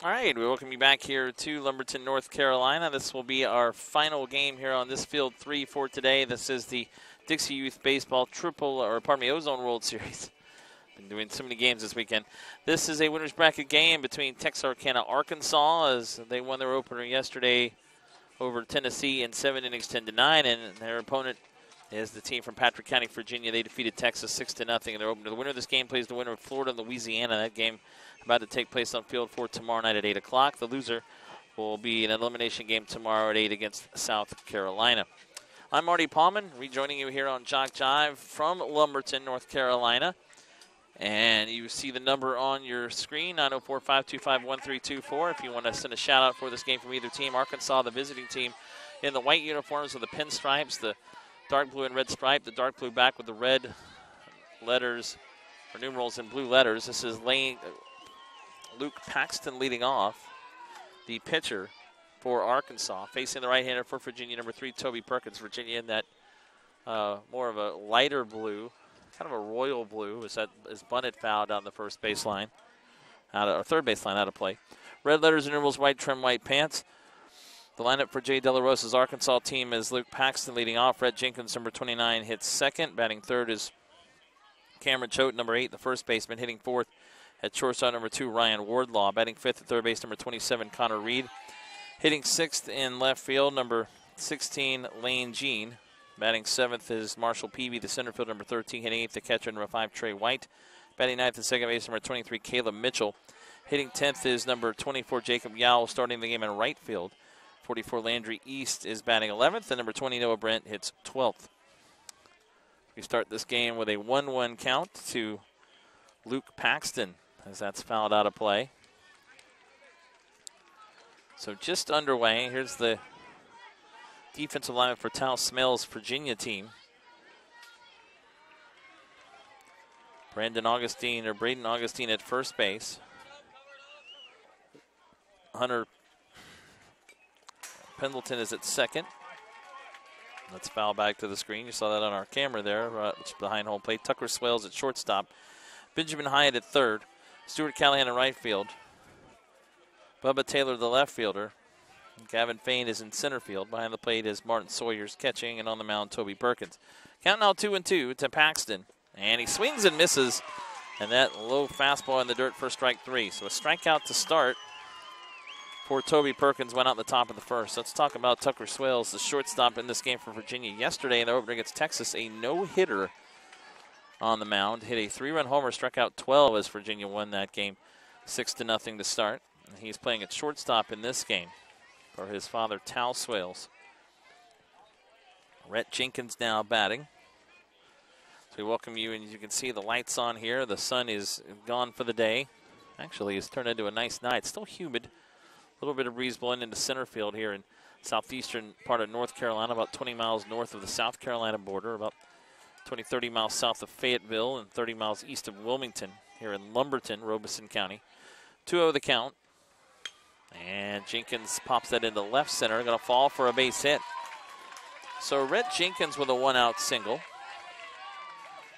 All right, we welcome you back here to Lumberton, North Carolina. This will be our final game here on this field 3 for today. This is the Dixie Youth Baseball Ozone World Series. Been doing so many games this weekend. This is a winner's bracket game between Texarkana, Arkansas, as they won their opener yesterday over Tennessee in 7 innings, 10-9, and their opponent is the team from Patrick County, Virginia. They defeated Texas 6-0 in their opener. The winner of this game plays the winner of Florida and Louisiana. That game about to take place on field 4 tomorrow night at 8 o'clock. The loser will be an elimination game tomorrow at 8 against South Carolina. I'm Marty Paulman, rejoining you here on JockJive from Lumberton, North Carolina. And you see the number on your screen, 904-525-1324. If you want to send a shout-out for this game from either team. Arkansas, the visiting team, in the white uniforms with the pinstripes, the dark blue and red stripe, the dark blue back with the red letters, or numerals in blue letters. This is Luke Paxton leading off, the pitcher for Arkansas. Facing the right-hander for Virginia, number 3, Toby Perkins. Virginia in that more of a lighter blue, kind of a royal blue, is bunted foul down the first baseline, third baseline out of play. Red letters and numerals, white trim, white pants. The lineup for Jay De La Rosa's Arkansas team is Luke Paxton leading off. Rhett Jenkins, number 29, hits second. Batting third is Cameron Choate, number 8, the first baseman. Hitting fourth at shortstop, number 2, Ryan Wardlaw. Batting fifth at third base, number 27, Connor Reed. Hitting sixth in left field, number 16, Lane Jean. Batting seventh is Marshall Peavy, the center field, number 13. Hitting eighth, the catcher, number 5, Trey White. Batting ninth at second base, number 23, Caleb Mitchell. Hitting 10th is number 24, Jacob Yowell, starting the game in right field. 44, Landry East is batting 11th, and number 20, Noah Brent, hits 12th. We start this game with a 1-1 count to Luke Paxton, as that's fouled out of play. So just underway. Here's the defensive lineman for Tal Smell's Virginia team. Braden Augustine at first base. Hunter Pendleton is at second. Let's foul back to the screen. You saw that on our camera there, behind home plate. Tucker Swales at shortstop. Benjamin Hyatt at third. Stuart Callahan in right field. Bubba Taylor, the left fielder. Gavin Fain is in center field. Behind the plate is Martin Sawyers catching, and on the mound, Toby Perkins. Count now 2-2 to Paxton. And he swings and misses. And that low fastball in the dirt for strike 3. So a strikeout to start for Toby Perkins, went out the top of the first. Let's talk about Tucker Swales, the shortstop in this game for Virginia. Yesterday in the opener against Texas, a no-hitter on the mound. Hit a 3-run homer, struck out 12 as Virginia won that game 6-0 to start. And he's playing at shortstop in this game for his father, Tal Swales. Rhett Jenkins now batting. So we welcome you, and you can see the lights on here. The sun is gone for the day. Actually, it's turned into a nice night. Still humid. A little bit of breeze blowing into center field here in southeastern part of North Carolina, about 20 miles north of the South Carolina border, about 20, 30 miles south of Fayetteville, and 30 miles east of Wilmington here in Lumberton, Robeson County. 2-0 the count. And Jenkins pops that into left center, going to fall for a base hit. So Rhett Jenkins with a 1-out single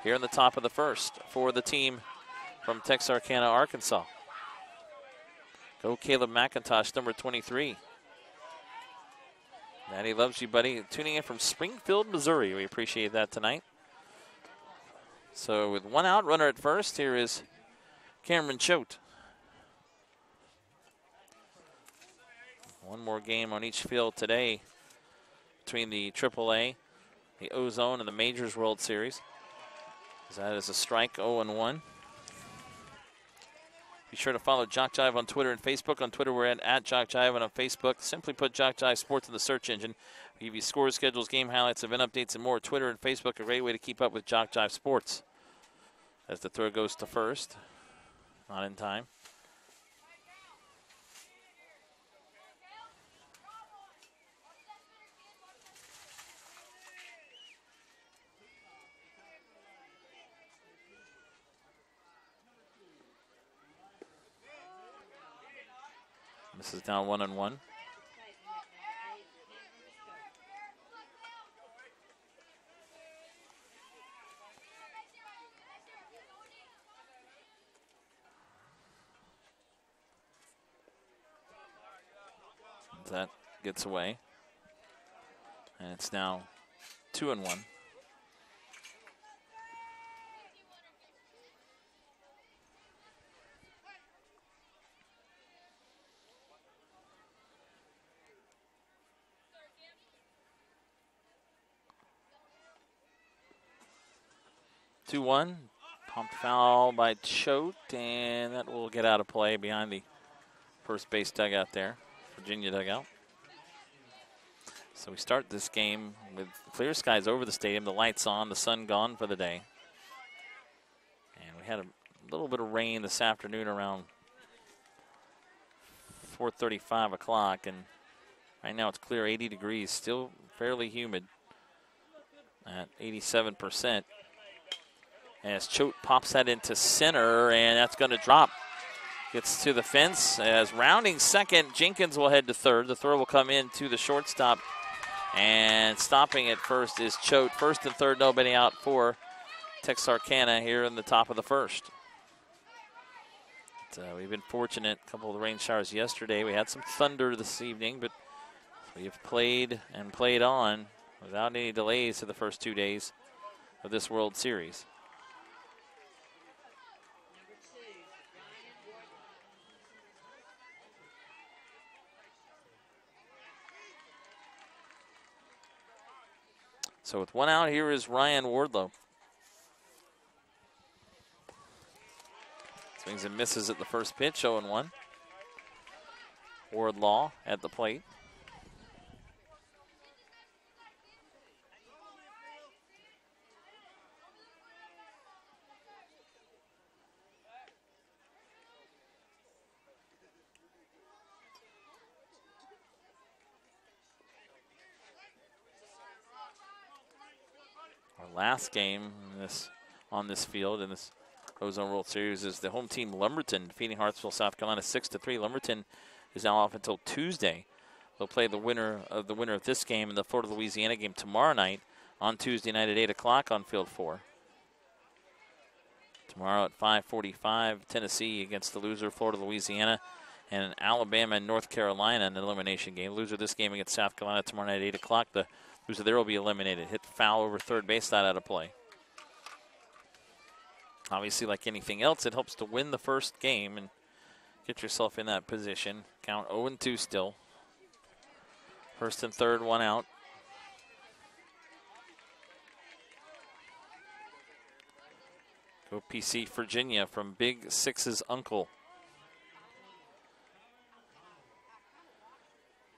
here in the top of the first for the team from Texarkana, Arkansas. Go Caleb McIntosh, number 23. Daddy loves you, buddy. Tuning in from Springfield, Missouri. We appreciate that tonight. So with 1 out, runner at first, here is Cameron Choate. One more game on each field today between the AAA, the Ozone, and the Majors World Series. That is a strike, 0-1. Be sure to follow JockJive on Twitter and Facebook. On Twitter, we're at JockJive, and on Facebook, simply put JockJive Sports in the search engine. We give you scores, schedules, game highlights, event updates, and more. Twitter and Facebook, a great way to keep up with JockJive Sports. As the throw goes to first, not in time. This is down 1-1. That gets away. And it's now 2-1. Pumped foul by Choate, and that will get out of play behind the first base dugout there, Virginia dugout. So we start this game with clear skies over the stadium, the lights on, the sun gone for the day. And we had a little bit of rain this afternoon around 4:30, 5 o'clock, and right now it's clear, 80 degrees, still fairly humid at 87%. As Choate pops that into center, and that's going to drop. Gets to the fence. As rounding second, Jenkins will head to third. The throw will come in to the shortstop. And stopping at first is Choate. First and third, nobody out for Texarkana here in the top of the first. We've been fortunate. A couple of the rain showers yesterday. We had some thunder this evening, but we have played and played on without any delays for the first 2 days of this World Series. So with one out, here is Ryan Wardlow. Swings and misses at the first pitch, 0-1. Wardlaw at the plate. Last game on this field in this Ozone World Series is the home team Lumberton defeating Hartsville, South Carolina 6-3. Lumberton is now off until Tuesday. They'll play the winner of this game and the Florida Louisiana game tomorrow night on Tuesday night at 8 o'clock on Field 4. Tomorrow at 5:45, Tennessee against the loser Florida Louisiana, and Alabama and North Carolina in an elimination game. Loser this game against South Carolina tomorrow night at 8 o'clock. The loser there will be eliminated. Hit foul over third base, not out of play. Obviously, like anything else, it helps to win the first game and get yourself in that position. Count 0-2 still. First and third, one out. Go PC Virginia from Big Six's uncle.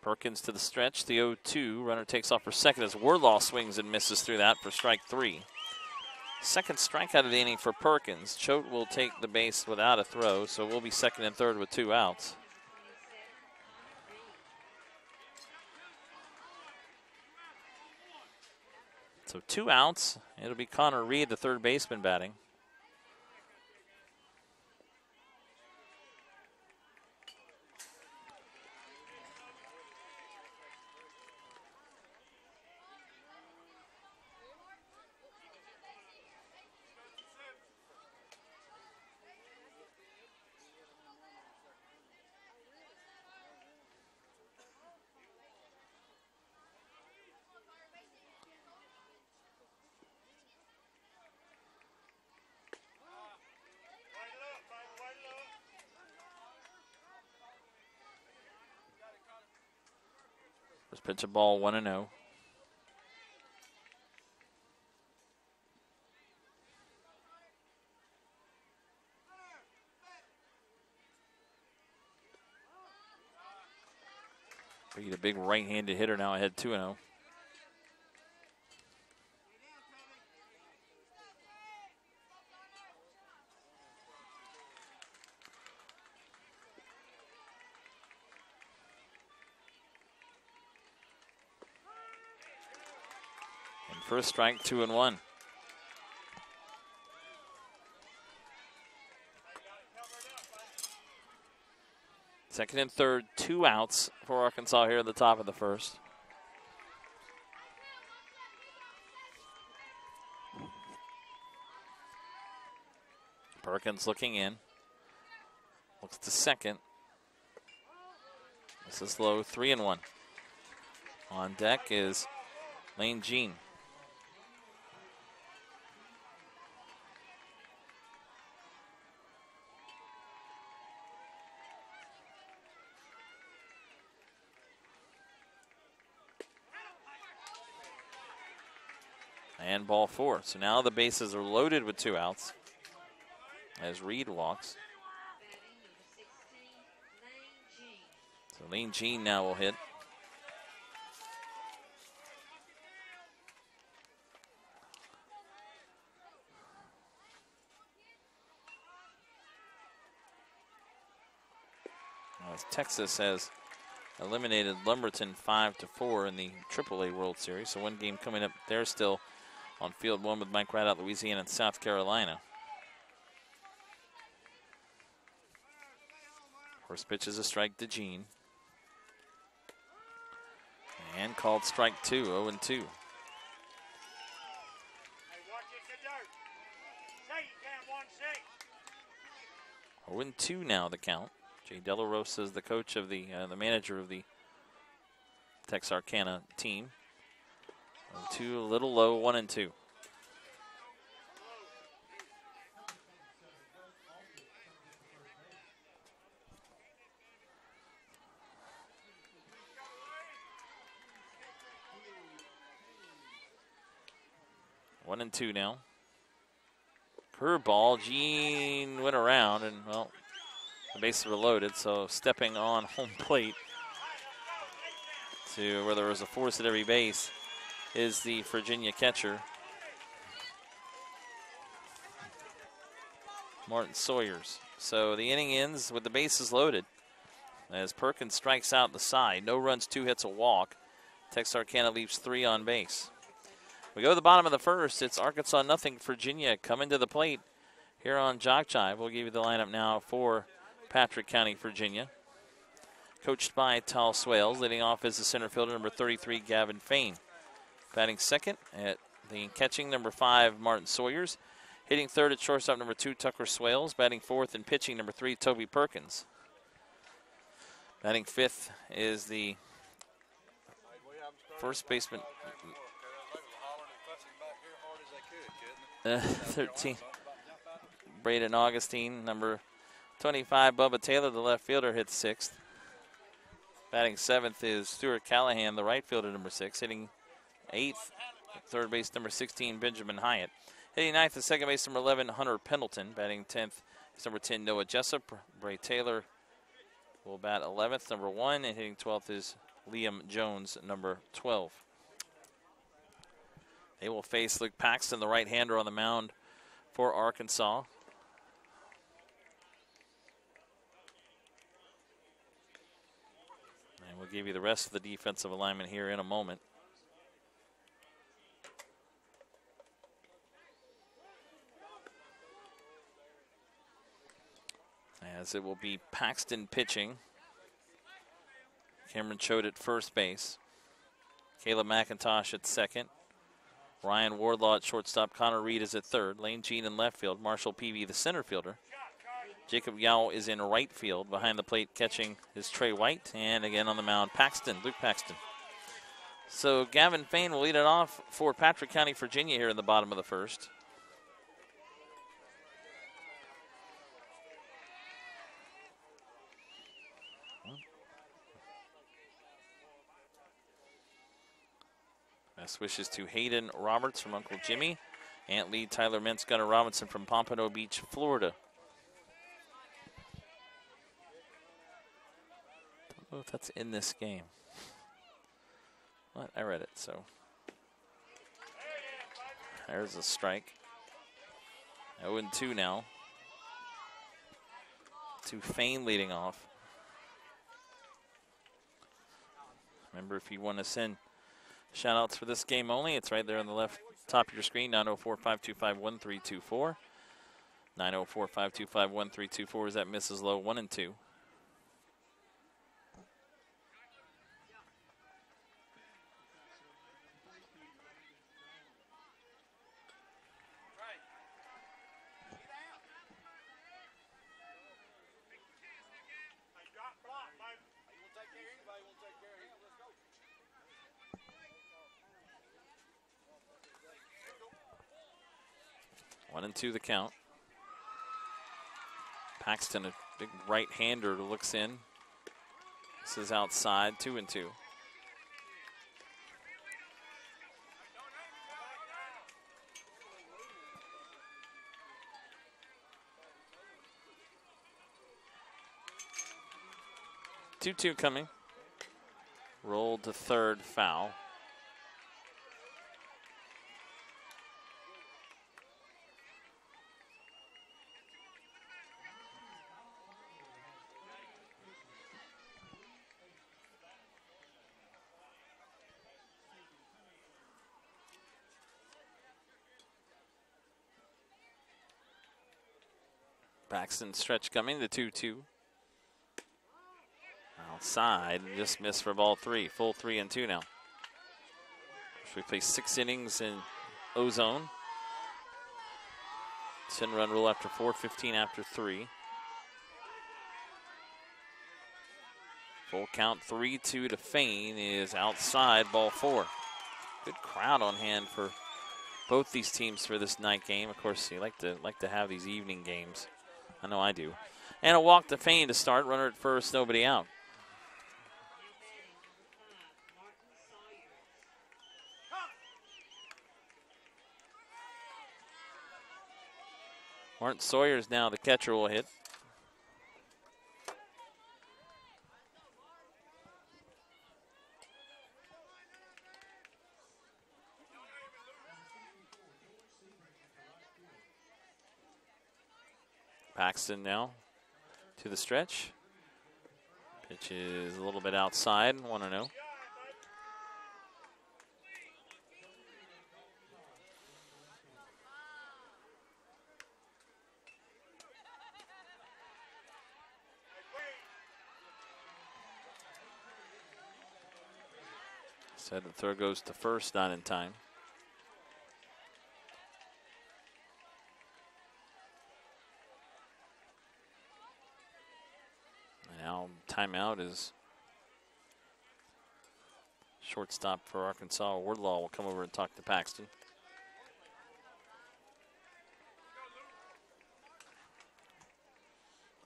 Perkins to the stretch, the 0-2. Runner takes off for second as Wardlaw swings and misses through that for strike three. Second strikeout of the inning for Perkins. Choate will take the base without a throw, so we'll be second and third with 2 outs. So 2 outs. It'll be Connor Reed, the third baseman, batting. First pitch of ball, 1-0. Beat a big right-handed hitter now ahead 2-0. First strike, 2-1. Second and third, 2 outs for Arkansas here at the top of the first. Perkins looking in. Looks to second. This is low, 3-1. On deck is Lane Jean. And ball 4. So now the bases are loaded with 2 outs as Reed walks. So Lane Jean now will hit. As Texas has eliminated Lumberton 5-4 in the AAA World Series. So one game coming up there still on field 1 with Mike Rideout, Louisiana and South Carolina. First pitch is a strike to Jean. And called strike 2, 0-2. 0-2 now the count. Jay De La Rosa is the coach of the manager of the Texarkana team. 0-2, a little low, 1-2. One and two now. Curveball. Jean went around, and well, the bases were loaded, so stepping on home plate to where there was a force at every base is the Virginia catcher, Martin Sawyers. So the inning ends with the bases loaded as Perkins strikes out the side. No runs, 2 hits, a walk. Texarkana leaves 3 on base. We go to the bottom of the first. It's Arkansas 0, Virginia coming to the plate here on JockJive. We'll give you the lineup now for Patrick County, Virginia. Coached by Tal Swales. Leading off is the center fielder, number 33, Gavin Fain. Batting second at the catching, number 5, Martin Sawyers. Hitting third at shortstop, number 2, Tucker Swales. Batting fourth and pitching, number 3, Toby Perkins. Batting fifth is the first baseman, 13, Braden Augustine. Number 25, Bubba Taylor, the left fielder, hits sixth. Batting seventh is Stuart Callahan, the right fielder, number 6. Hitting eighth, third base, number 16, Benjamin Hyatt. Hitting ninth is second base, number 11, Hunter Pendleton. Batting 10th is number 10, Noah Jessup. Bray Taylor will bat 11th, number 1. And hitting 12th is Liam Jones, number 12. They will face Luke Paxton, the right-hander, on the mound for Arkansas. And we'll give you the rest of the defensive alignment here in a moment. As it will be Paxton pitching. Cameron Choate at first base. Caleb McIntosh at second. Ryan Wardlaw at shortstop. Connor Reed is at third. Lane Jean in left field. Marshall Peavy, the center fielder. Jacob Yao is in right field. Behind the plate catching is Trey White. And again on the mound, Luke Paxton. So Gavin Fain will lead it off for Patrick County, Virginia here in the bottom of the first. Best wishes to Hayden Roberts from Uncle Jimmy. Aunt Lee, Tyler Mintz, Gunnar Robinson from Pompano Beach, Florida. Don't know if that's in this game. What? I read it, so. There's a strike. 0-2 now. To Fain leading off. Remember, if you want to send shout-outs for this game only, it's right there on the left top of your screen, 904-525-1324. 904-525-1324 is at Mrs. Lowe, 1-2. 1-2 the count. Paxton, a big right-hander, looks in. This is outside, 2-2. Two coming. Rolled to third, foul. Paxton stretch coming, the 2-2. Outside, just missed for ball 3. Full 3-2 now. We play 6 innings in Ozone. 10-run rule after 4, 15 after 3. Full count, 3-2 to Fane is outside, ball 4. Good crowd on hand for both these teams for this night game. Of course, you like to have these evening games. I know I do. And a walk to Fane to start. Runner at first, nobody out. Martin Sawyer's now the catcher will hit. Paxton now to the stretch. Pitch is a little bit outside, 1-0. Said the throw goes to first, not in time. Now timeout is shortstop for Arkansas. Wardlaw will come over and talk to Paxton.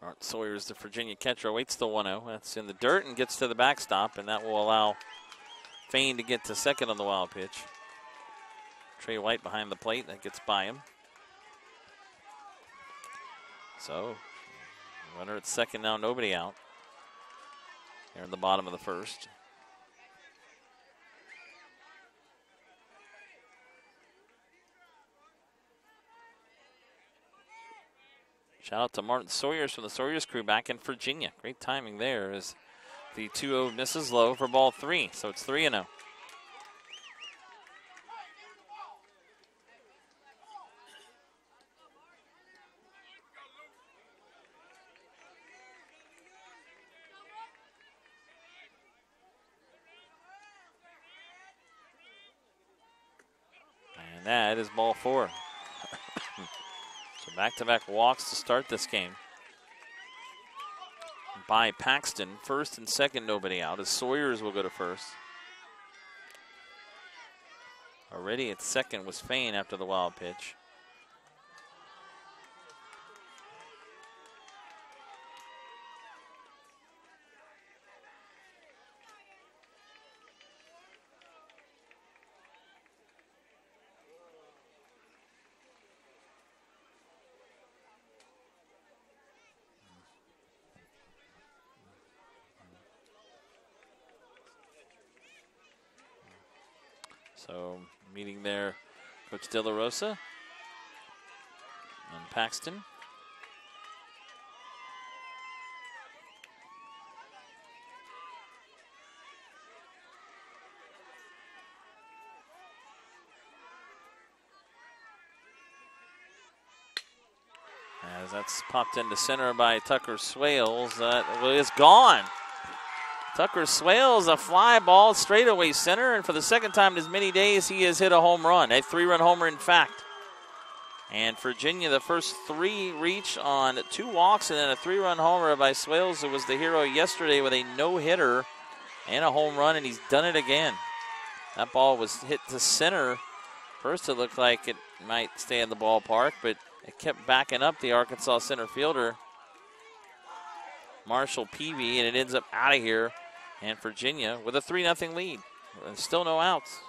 Art Sawyer's the Virginia catcher, waits the 1-0. That's in the dirt and gets to the backstop, and that will allow Fane to get to second on the wild pitch. Trey White behind the plate, that gets by him. So, runner at second now, nobody out. Here in the bottom of the first. Shout out to Martin Sawyers from the Sawyers crew back in Virginia. Great timing there as the 2-0 misses low for ball 3, so it's 3-0. And that is ball 4. So back-to-back walks to start this game. By Paxton, first and second, nobody out, as Sawyers will go to first. Already at second was Fane after the wild pitch. So meeting there, Coach De La Rosa and Paxton. As that's popped into center by Tucker Swales, that is gone. Tucker Swales, a fly ball straightaway center, and for the second time in as many days, he has hit a home run, a 3-run homer in fact. And Virginia, the first 3 reach on 2 walks and then a 3-run homer by Swales, who was the hero yesterday with a no-hitter and a home run, and he's done it again. That ball was hit to center First, it looked like it might stay in the ballpark, but it kept backing up the Arkansas center fielder, Marshall Peavy, and it ends up out of here. And Virginia with a 3-0 lead. And still no outs.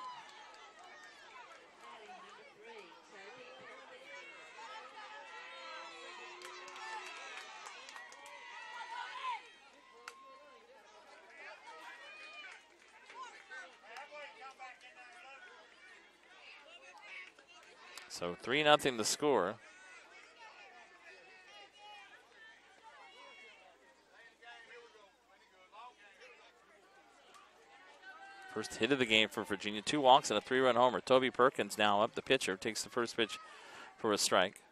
So 3-0 the score. First hit of the game for Virginia. 2 walks and a 3-run homer. Toby Perkins now up, the pitcher, takes the first pitch for a strike.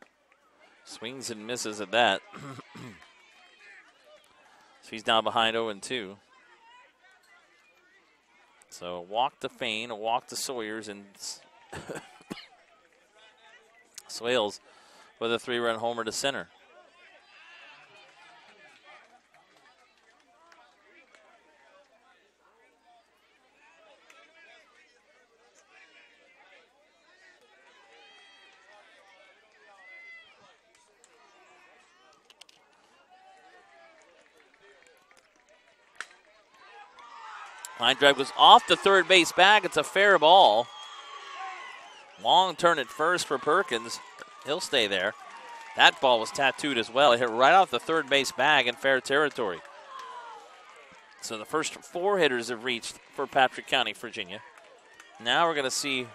Swings and misses at that. So he's now behind 0-2. So a walk to Fain, a walk to Sawyers, and Swales with a 3-run homer to center. Line drive goes off the third base bag. It's a fair ball. Long turn at first for Perkins. He'll stay there. That ball was tattooed as well. It hit right off the third base bag in fair territory. So the first 4 hitters have reached for Patrick County, Virginia. Now we're going to see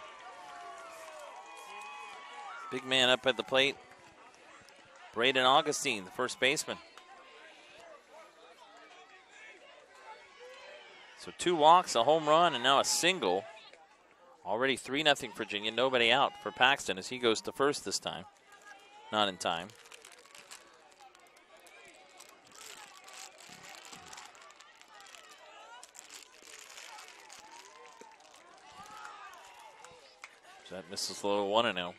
big man up at the plate, Braden Augustine, the first baseman. So 2 walks, a home run, and now a single. Already 3-0 Virginia. Nobody out for Paxton as he goes to first this time. Not in time. So that misses low 1-0.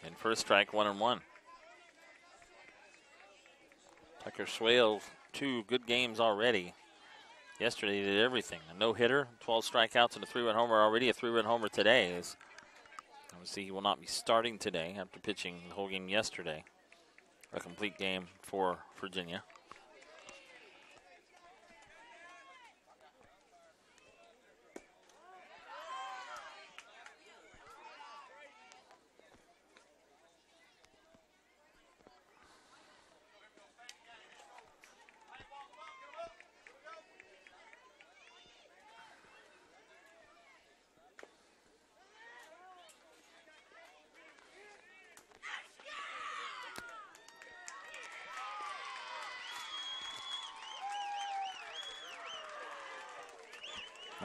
And first strike, 1-1. Tucker Swales, 2 good games already. Yesterday he did everything. A no-hitter, 12 strikeouts, and a 3-run homer. Already a 3-run homer today. Obviously he will not be starting today after pitching the whole game yesterday. A complete game for Virginia.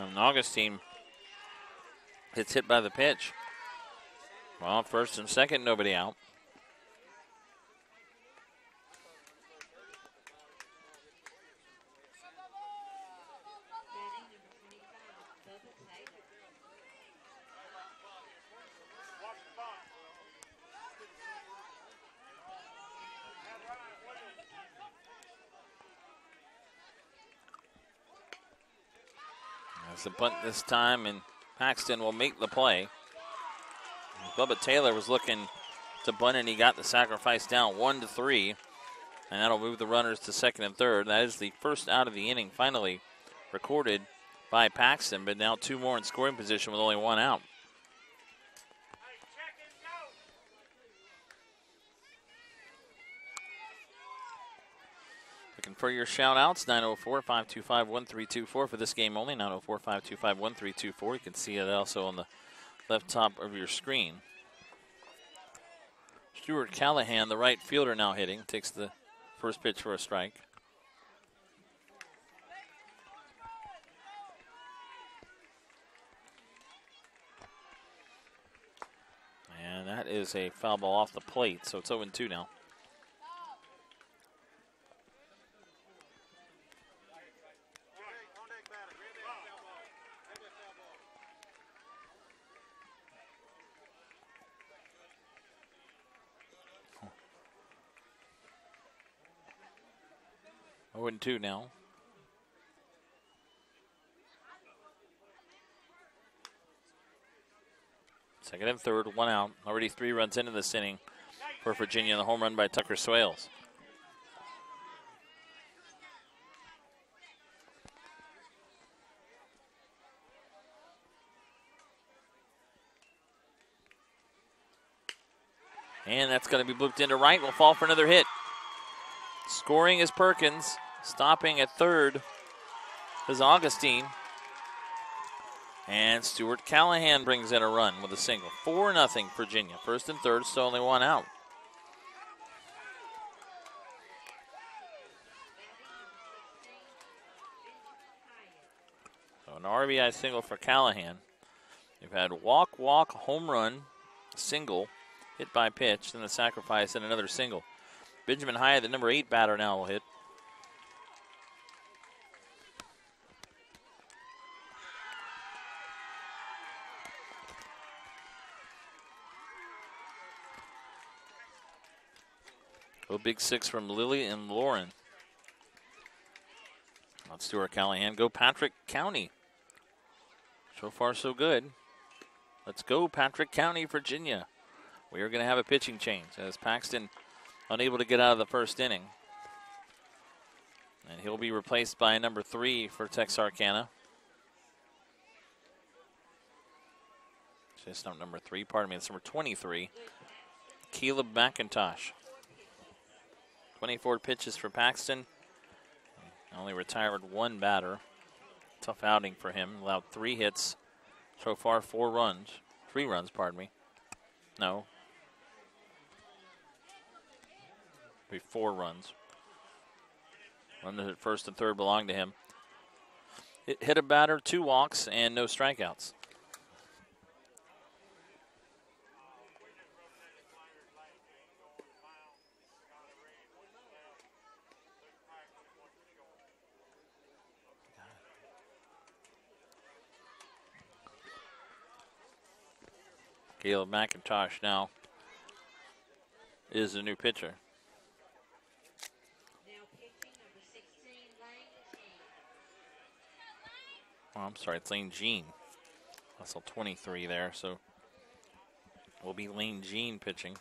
And Augustine gets hit by the pitch. Well, first and second, nobody out. It's a bunt this time, and Paxton will make the play. Bubba Taylor was looking to bunt, and he got the sacrifice down 1-3, and that'll move the runners to second and third. That is the first out of the inning finally recorded by Paxton, but now 2 more in scoring position with only 1 out. Looking for your shout-outs, 904-525-1324 for this game only, 904-525-1324. You can see it also on the left top of your screen. Stuart Callahan, the right fielder, now hitting, takes the first pitch for a strike. And that is a foul ball off the plate, so it's 0-2 now. 0-2 now. Second and third, 1 out. Already 3 runs into this inning for Virginia. The home run by Tucker Swales. And that's going to be blooped into right. Will fall for another hit. Scoring is Perkins. Stopping at third is Augustine. And Stuart Callahan brings in a run with a single. 4-0 Virginia. First and third, so only 1 out. So an RBI single for Callahan. You've had walk, home run, single, hit by pitch, then the sacrifice, and another single. Benjamin Hyatt, the number 8 batter, now will hit. A big 6 from Lily and Lauren. Not Stuart Callahan. Go Patrick County. So far, so good. Let's go Patrick County, Virginia. We are going to have a pitching change as Paxton unable to get out of the first inning. And he'll be replaced by number 3 for Texarkana. It's not number 3, pardon me. It's number 23. Caleb McIntosh. 24 pitches for Paxton. Only retired 1 batter. Tough outing for him. Allowed 3 hits. So far, 4 runs. 3 runs, pardon me. No. Be 4 runs. Runners at first and third belong to him. It hit a batter, 2 walks, and no strikeouts. Caleb McIntosh now is the new pitcher. Oh, I'm sorry, it's Lane Jean. That's all 23 there, so will be Lane Jean pitching.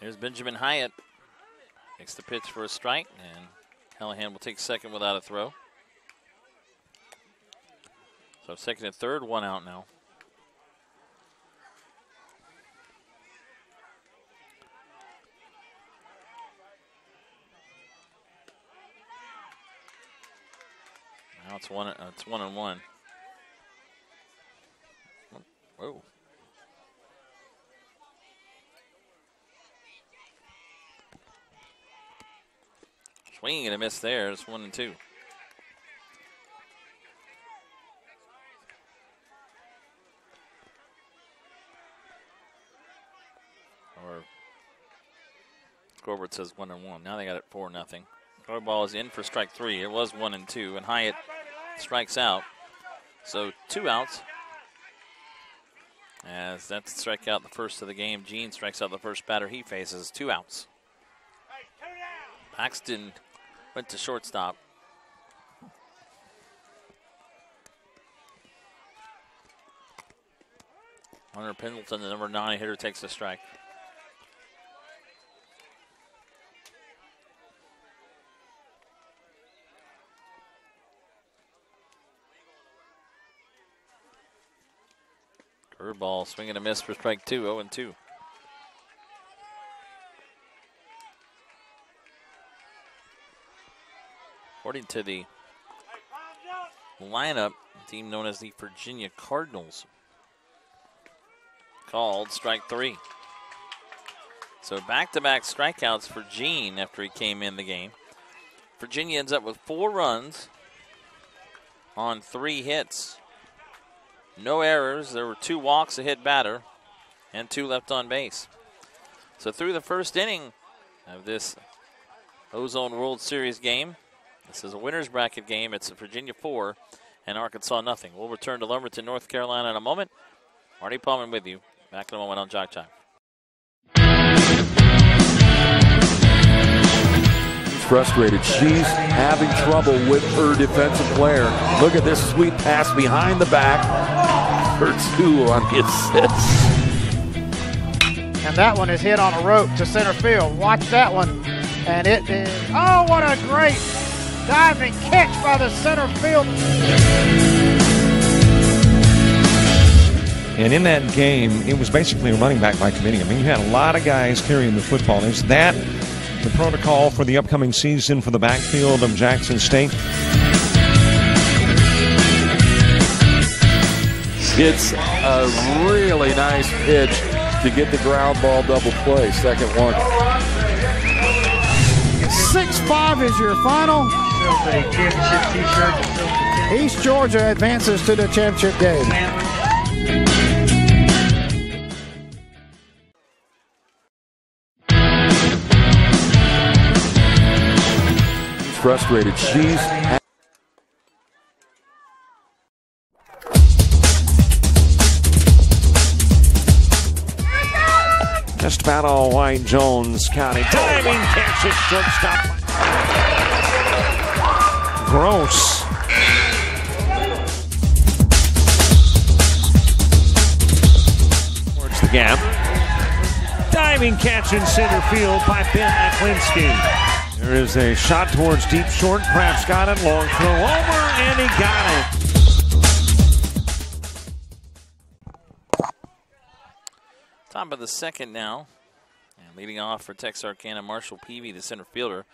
Here's Benjamin Hyatt. Makes the pitch for a strike, and Callahan will take second without a throw. So second and third, 1 out now. Now it's 1-1. Whoa. Swinging and a miss there. It's 1-2. Or scoreboard says 1-1. Now they got it 4-0. Throw ball is in for strike 3. It was 1-2, and Hyatt strikes out. So 2 outs. As that strike out the first of the game, Jean strikes out the first batter he faces. 2 outs. Paxton went to shortstop. Hunter Pendleton, the number 9 hitter, takes the strike. Curveball, swing and a miss for strike 2, 0-2. According to the lineup, a team known as the Virginia Cardinals called strike 3. So back-to-back strikeouts for Jean after he came in the game. Virginia ends up with 4 runs on 3 hits. No errors. There were 2 walks, a hit batter, and 2 left on base. So through the first inning of this Ozone World Series game, This is a winner's bracket game. It's Virginia 4 and Arkansas nothing. We'll return to Lumberton, North Carolina in a moment. Marty Paulman with you. Back in a moment on JockJive. Frustrated. She's having trouble with her defensive player. Look at this sweet pass behind the back for 2 on the assist. And that one is hit on a rope to center field. Watch that one. And it is, oh, what a great diving catch by the center field. And in that game, it was basically a running back by committee. I mean, you had a lot of guys carrying the football. Is that the protocol for the upcoming season for the backfield of Jackson State? It's a really nice pitch to get the ground ball double play. Second one. 6-5 is your final. East Georgia advances to the championship game. Frustrated. She's Just about all white. Jones County diving catch at shortstop. Gross. Towards the gap. Diving catch in center field by Ben Aklinski. There is a shot towards deep short. Perhaps got it. Long throw over, and he got it. Top of the second now. And leading off for Texarkana, Marshall Peavy, the center fielder.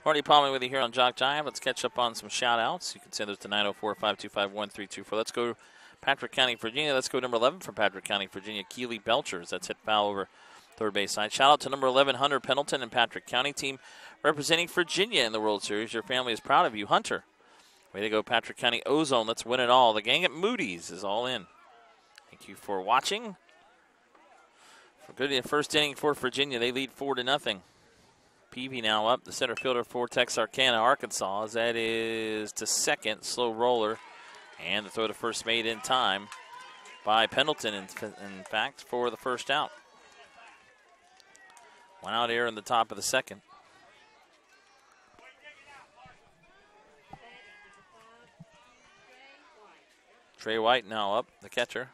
Marty Palmer with you here on JockJive. Let's catch up on some shout-outs. You can send those to 904-525-1324. Let's go Patrick County, Virginia. Let's go number 11 for Patrick County, Virginia, Keely Belchers. That's hit foul over third base side. Shout-out to number 11, Hunter Pendleton and Patrick County team representing Virginia in the World Series. Your family is proud of you, Hunter. Way to go, Patrick County Ozone. Let's win it all. The gang at Moody's is all in. Thank you for watching. For good first inning for Virginia, they lead 4-0. Peavy now up, the center fielder for Texarkana, Arkansas, as that is to second, slow roller, and the throw to first made in time by Pendleton, in fact, for the first out. One out here in the top of the second. Trey White now up, the catcher.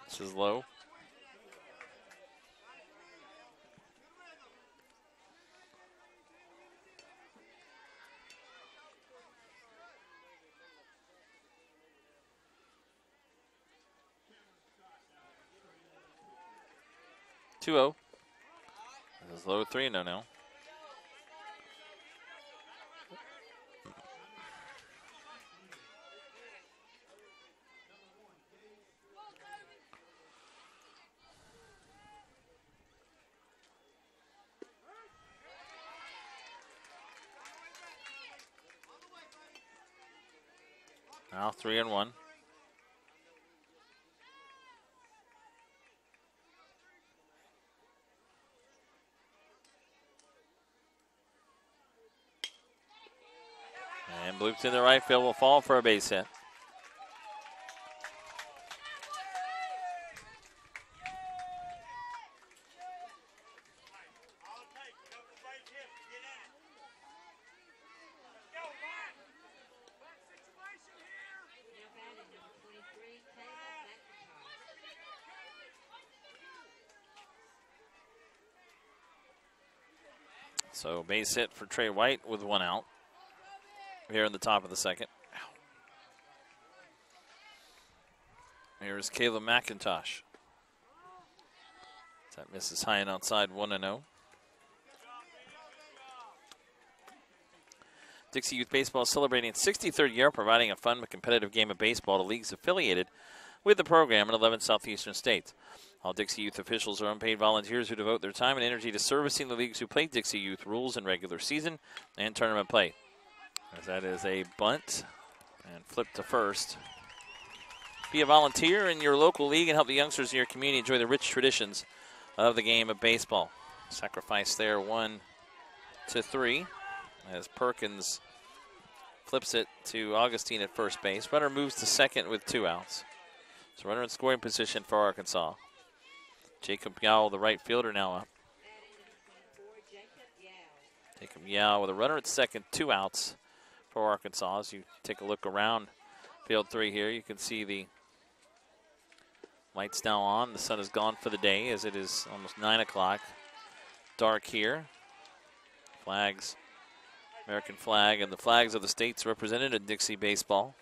This is low. Two-0. This is low 3-0 now. Now 3-1. And bloops in the right field will fall for a base hit. So base hit for Trey White with one out here in the top of the second. Here's Caleb McIntosh. That misses high and outside, 1-0. Dixie Youth Baseball is celebrating its 63rd year, providing a fun but competitive game of baseball to leagues affiliated with the program in 11 southeastern states. All Dixie Youth officials are unpaid volunteers who devote their time and energy to servicing the leagues who play Dixie Youth rules in regular season and tournament play. As that is a bunt and flip to first. Be a volunteer in your local league and help the youngsters in your community enjoy the rich traditions of the game of baseball. Sacrifice there, 1-3, as Perkins flips it to Augustine at first base. Runner moves to second with 2 outs. So runner in scoring position for Arkansas. Jacob Yao, the right fielder, now up. Jacob Yao with a runner at second, 2 outs for Arkansas. As you take a look around field 3 here, you can see the lights now on. The sun is gone for the day as it is almost 9 o'clock. Dark here. Flags, American flag, and the flags of the states represented in Dixie baseball.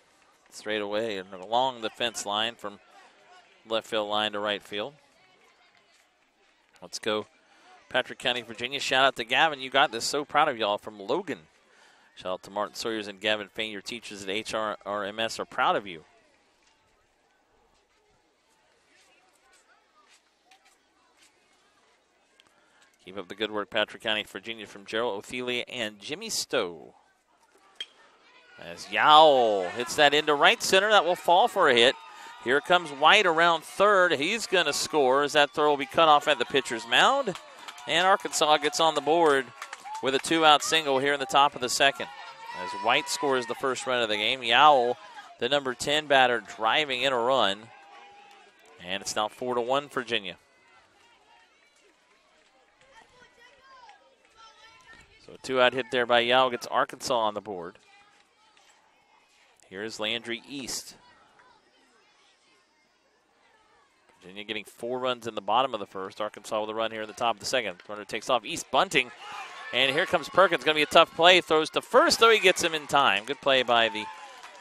Straight away and along the fence line from left field line to right field. Let's go Patrick County, Virginia. Shout out to Gavin. You got this. So proud of y'all from Logan. Shout out to Martin Sawyers and Gavin Fain. Your teachers at HRMS are proud of you. Keep up the good work, Patrick County, Virginia, from Gerald Othelia and Jimmy Stowe. As Yao hits that into right center, that will fall for a hit. Here comes White around third. He's going to score as that throw will be cut off at the pitcher's mound. And Arkansas gets on the board with a 2-out single here in the top of the second. As White scores the first run of the game, Yao, the number 10 batter, driving in a run. And it's now 4-1 Virginia. So a 2-out hit there by Yao gets Arkansas on the board. Here's Landry East. Virginia getting 4 runs in the bottom of the first. Arkansas with a run here in the top of the second. Runner takes off. East bunting. And here comes Perkins. Going to be a tough play. Throws to first, though he gets him in time. Good play by the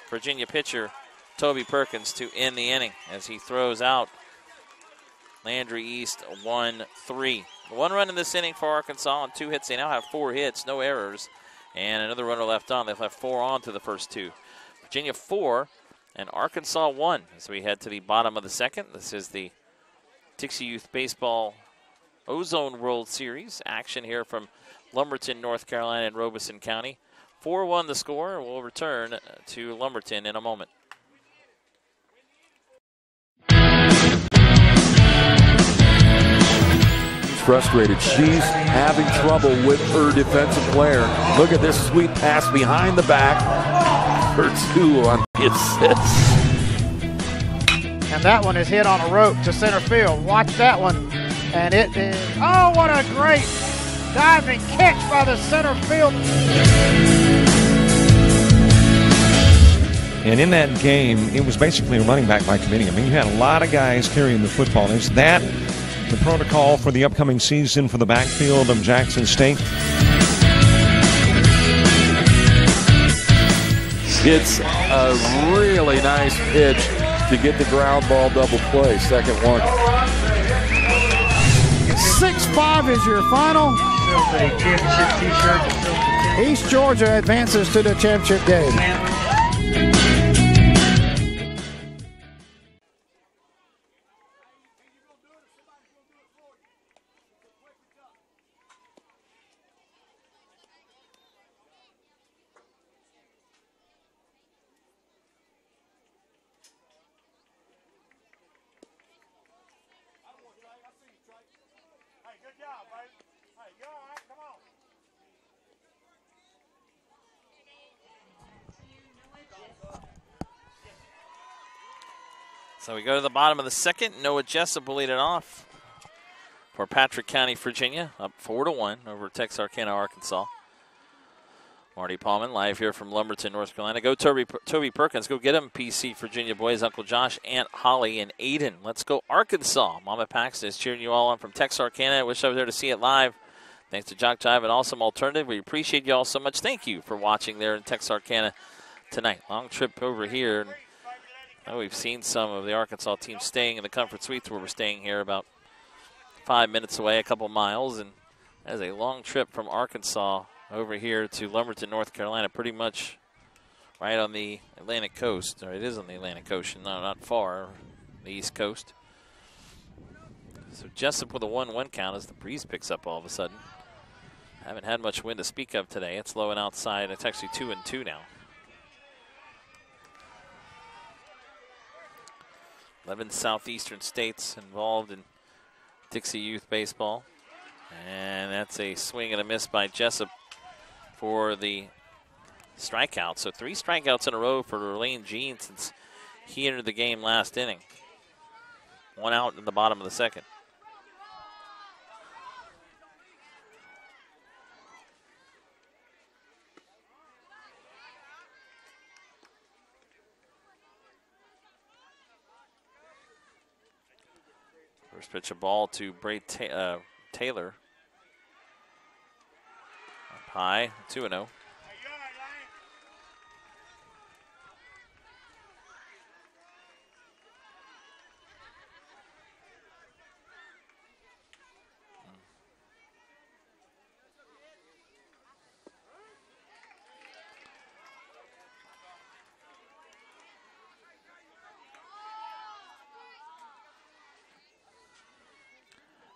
Virginia pitcher, Toby Perkins, to end the inning as he throws out Landry East 1-3. 1 run in this inning for Arkansas on 2 hits. They now have 4 hits, no errors, and another runner left on. They'll have 4 on to the first 2. Virginia 4 and Arkansas 1 as we head to the bottom of the second. This is the Dixie Youth Baseball Ozone World Series action here from Lumberton, North Carolina, and Robeson County. 4-1 the score. We'll return to Lumberton in a moment. Frustrated. She's having trouble with her defensive player. Look at this sweet pass behind the back for 2 on the assist. And that one is hit on a rope to center field. Watch that one. And it is, oh, what a great diving catch by the center field. And in that game, it was basically a running back by committee. I mean, you had a lot of guys carrying the football. Is that the protocol for the upcoming season for the backfield of Jackson State? It's a really nice pitch to get the ground ball double play. Second one. 6-5 is your final. East Georgia advances to the championship game. So we go to the bottom of the second. Noah Jessup will lead it off for Patrick County, Virginia, up 4-1 over Texarkana, Arkansas. Marty Paulman live here from Lumberton, North Carolina. Go Toby Perkins. Go get him, PC Virginia boys. Uncle Josh, Aunt Holly, and Aiden. Let's go Arkansas. Mama Paxton is cheering you all on from Texarkana. I wish I was there to see it live. Thanks to JockJive, an awesome alternative. We appreciate you all so much. Thank you for watching there in Texarkana tonight. Long trip over here. We've seen some of the Arkansas team staying in the Comfort Suites where we're staying here, about 5 minutes away, a couple miles. And that is a long trip from Arkansas over here to Lumberton, North Carolina, pretty much right on the Atlantic coast. Or it is on the Atlantic Ocean, no, not far, the East Coast. So Jessup with a 1-1 count as the breeze picks up all of a sudden. Haven't had much wind to speak of today. It's low and outside. It's actually 2-2 now. 11 southeastern states involved in Dixie Youth Baseball. And that's a swing and a miss by Jessup for the strikeout. So 3 strikeouts in a row for Lane Jean since he entered the game last inning. 1 out in the bottom of the second. First pitch, a ball to Braid Taylor. Up high, 2-0.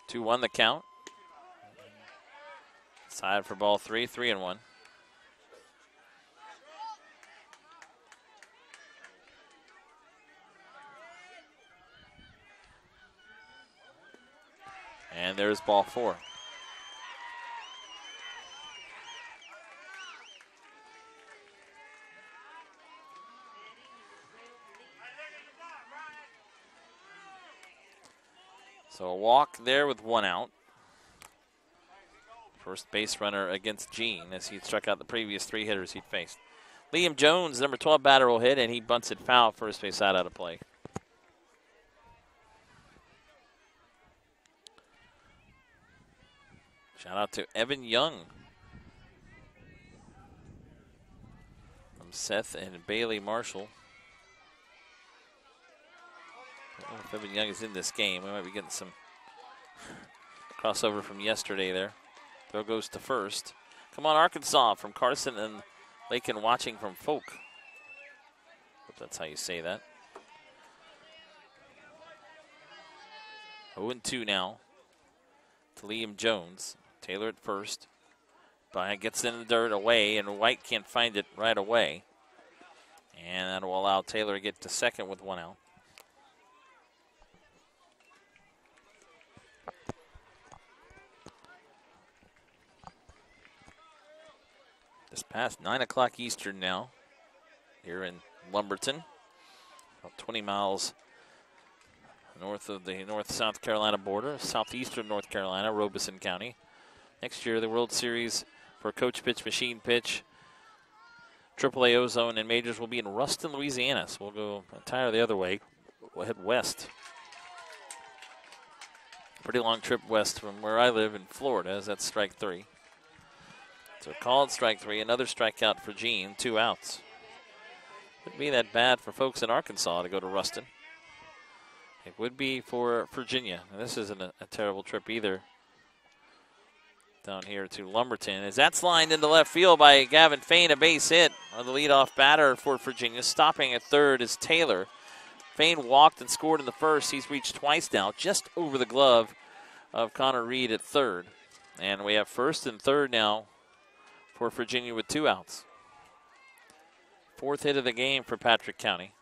Two 2-1 the count. Side for ball 3, 3-1. And there's ball 4. So a walk there with 1 out. First base runner against Jean as he struck out the previous 3 hitters he'd faced. Liam Jones, number 12 batter, will hit, and he bunts it foul. First base out of play. Shout out to Evan Young from Seth and Bailey Marshall. I don't know if Evan Young is in this game. We might be getting some crossover from yesterday there. Throw goes to first. Come on, Arkansas from Carson and Lakin watching from Folk. Hope that's how you say that. 0-2 now to Liam Jones. Taylor at first. Bryant gets in the dirt away, and White can't find it right away. And that will allow Taylor to get to second with 1 out. Just past 9 o'clock Eastern now here in Lumberton. About 20 miles north of the North-South Carolina border, southeastern North Carolina, Robeson County. Next year, the World Series for Coach Pitch, Machine Pitch, AAA Ozone, and Majors will be in Ruston, Louisiana. So we'll go entirely the other way. We'll head west. Pretty long trip west from where I live in Florida, as that's strike 3. So called strike 3, another strikeout for Jean, 2 outs. Wouldn't be that bad for folks in Arkansas to go to Ruston. It would be for Virginia. And this isn't a terrible trip either. Down here to Lumberton. As that's lined into left field by Gavin Fain, a base hit on the leadoff batter for Virginia. Stopping at third is Taylor. Fain walked and scored in the first. He's reached twice now, just over the glove of Connor Reed at third. And we have first and third now for Virginia with 2 outs. 4th hit of the game for Patrick County.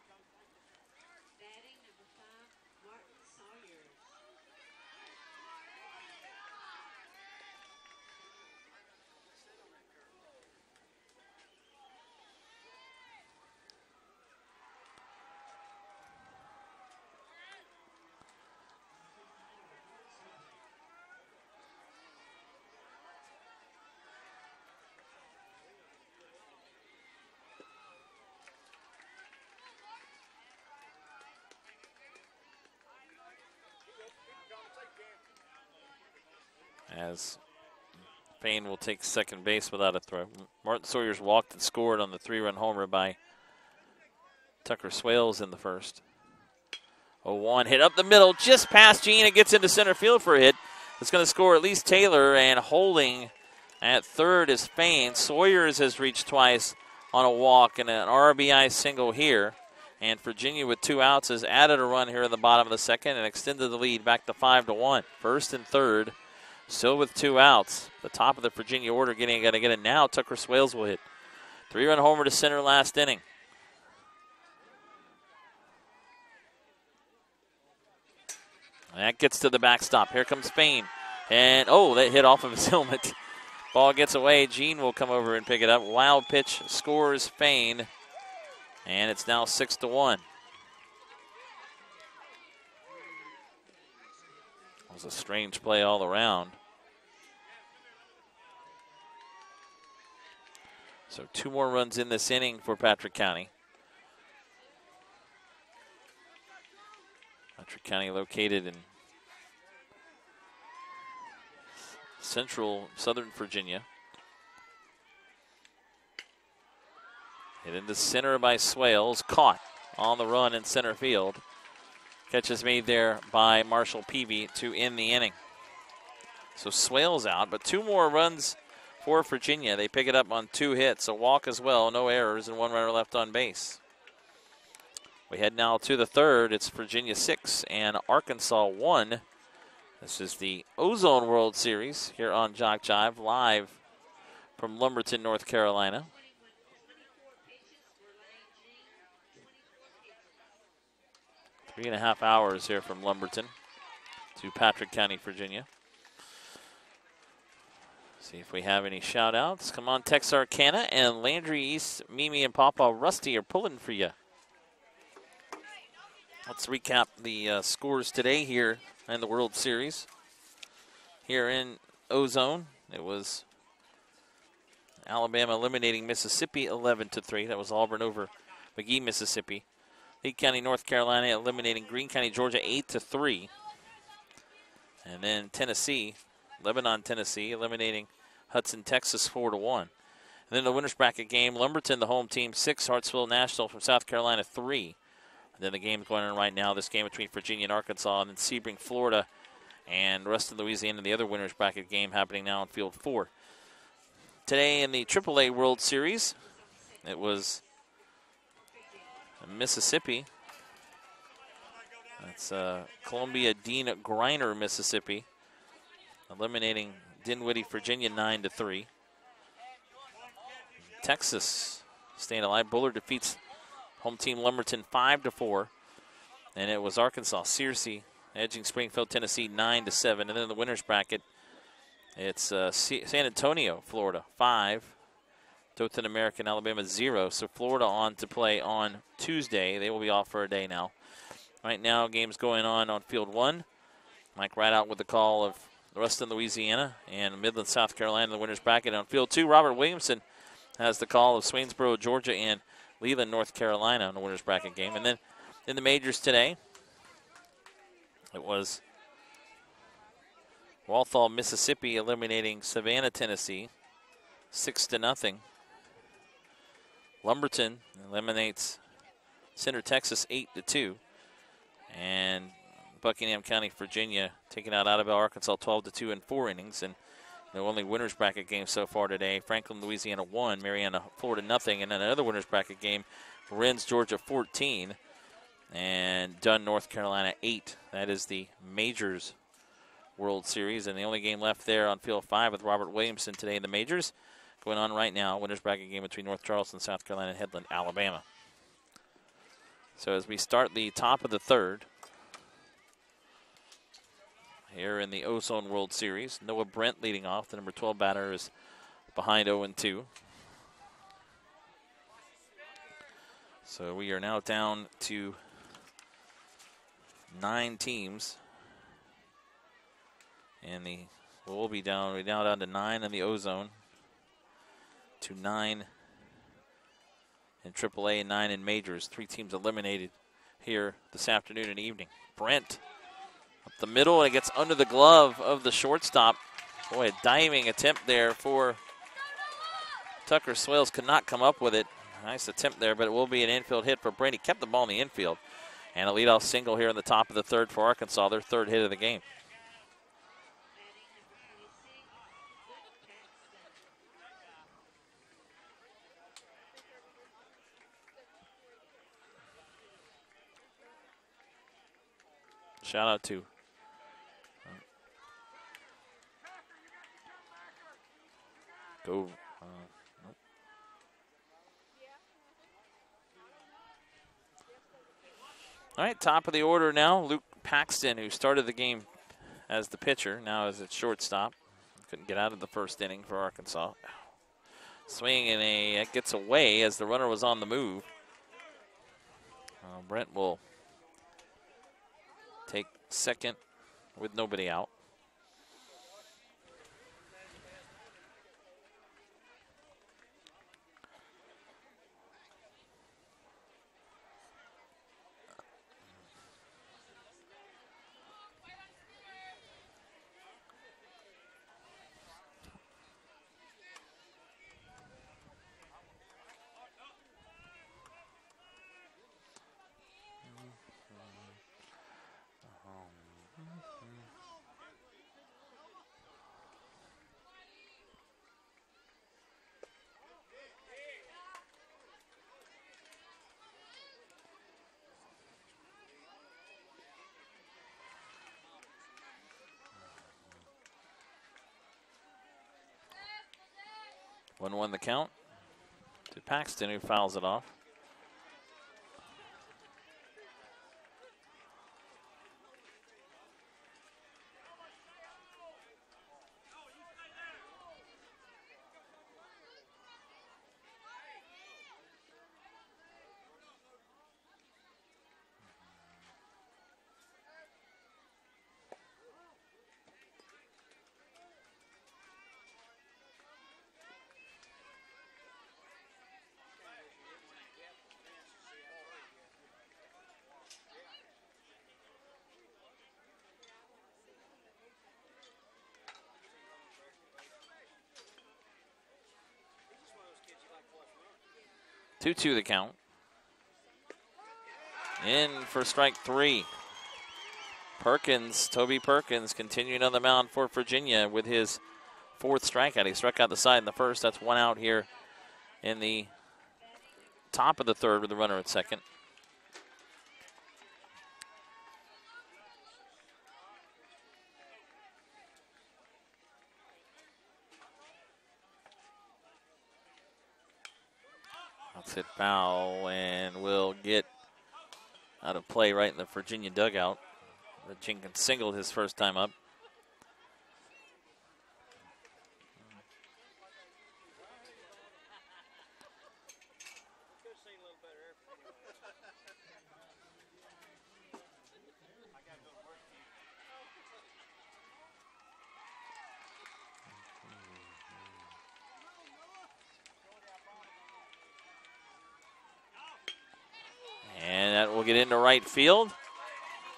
As Fain will take second base without a throw. Martin Sawyer's walked and scored on the 3-run homer by Tucker Swales in the first. 0-1 hit up the middle, just past Jean. It gets into center field for a hit. It's going to score at least Taylor, and holding At third is Fain. Sawyers has reached twice on a walk and an RBI single here. And Virginia with 2 outs has added a run here in the bottom of the second and extended the lead back to 5-1. First and third, still with 2 outs. The top of the Virginia order got to get it now. Tucker Swales will hit. 3-run homer to center last inning. And that gets to the backstop. Here comes Fain. And, that hit off of his helmet. Ball gets away. Gene will come over and pick it up. Wild pitch scores Fain. And it's now 6-1. It was a strange play all around. So 2 more runs in this inning for Patrick County. Patrick County located in central southern Virginia. Hit into center by Swales. Caught on the run in center field. Catch is made there by Marshall Peavy to end the inning. So Swales out, but 2 more runs for Virginia. They pick it up on 2 hits, a walk as well, no errors, and 1 runner left on base. We head now to the third. It's Virginia 6 and Arkansas 1. This is the Ozone World Series here on JockJive, live from Lumberton, North Carolina. 3.5 hours here from Lumberton to Patrick County, Virginia. See if we have any shout outs. Come on, Texarkana and Landry East, Mimi and Papa Rusty are pulling for you. Let's recap the scores today here in the World Series. Here in Ozone, it was Alabama eliminating Mississippi 11-3. That was Auburn over McGee, Mississippi. Lee County, North Carolina eliminating Greene County, Georgia 8-3. And then Tennessee, Lebanon, Tennessee eliminating Hudson, Texas 4-1. And then the winners bracket game, Lumberton, the home team 6, Hartsville National from South Carolina 3. And then the game's going on right now, this game between Virginia and Arkansas, and then Sebring, Florida, and the rest of Louisiana, the other winners bracket game happening now on field 4. Today in the AAA World Series, it was Mississippi. That's Columbia Dean Griner, Mississippi, eliminating Dinwiddie, Virginia 9-3. Texas staying alive. Bullard defeats home team Lumberton 5-4. And it was Arkansas, Searcy, edging Springfield, Tennessee 9-7. And then in the winners bracket, it's San Antonio, Florida 5. Dothan American, Alabama 0. So Florida on to play on Tuesday. They will be off for a day now. Right now, games going on field 1. Mike Rideout with the call of Ruston, Louisiana, and Midland, South Carolina in the winners bracket. On field 2, Robert Williamson has the call of Swainsboro, Georgia, and Leland, North Carolina in the winners bracket game. And then in the majors today, it was Walthall, Mississippi eliminating Savannah, Tennessee 6-0. Lumberton eliminates Center, Texas 8-2. And Buckingham County, Virginia taking out Idabel, Arkansas 12-2 in 4 innings. And the only winners bracket game so far today, Franklin, Louisiana 1, Mariana, Florida 0. And then another winners bracket game, Rennes, Georgia 14, and Dunn, North Carolina 8. That is the Majors World Series. And the only game left there on field 5 with Robert Williamson today in the Majors. Going on right now, winners bracket game between North Charleston, South Carolina, and Headland, Alabama. So as we start the top of the third, here in the Ozone World Series, Noah Brent leading off. The number 12 batter is behind 0-2. So we are now down to 9 teams. And we'll be down. We're now down to 9 in the Ozone, to 9 in AAA and 9 in majors. 3 teams eliminated here this afternoon and evening. Brent up the middle, and it gets under the glove of the shortstop. Boy, a diving attempt there for Tucker Swales. Could not come up with it. Nice attempt there, but it will be an infield hit for Brent. He kept the ball in the infield. And a leadoff single here in the top of the third for Arkansas, their 3rd hit of the game. Shout out to. Go. Nope. All right, top of the order now. Luke Paxton, who started the game as the pitcher, now as its shortstop. Couldn't get out of the first inning for Arkansas. Swing and it gets away as the runner was on the move. Brent will take second with nobody out. One the count to Paxton, who fouls it off. Two the count. In for strike three. Perkins, Toby Perkins, continuing on the mound for Virginia with his fourth strikeout. He struck out the side in the first. That's one out here in the top of the third with the runner at second. That's hit foul and will get out of play right in the Virginia dugout. But Jenkins singled his first time up. And that will get into right field.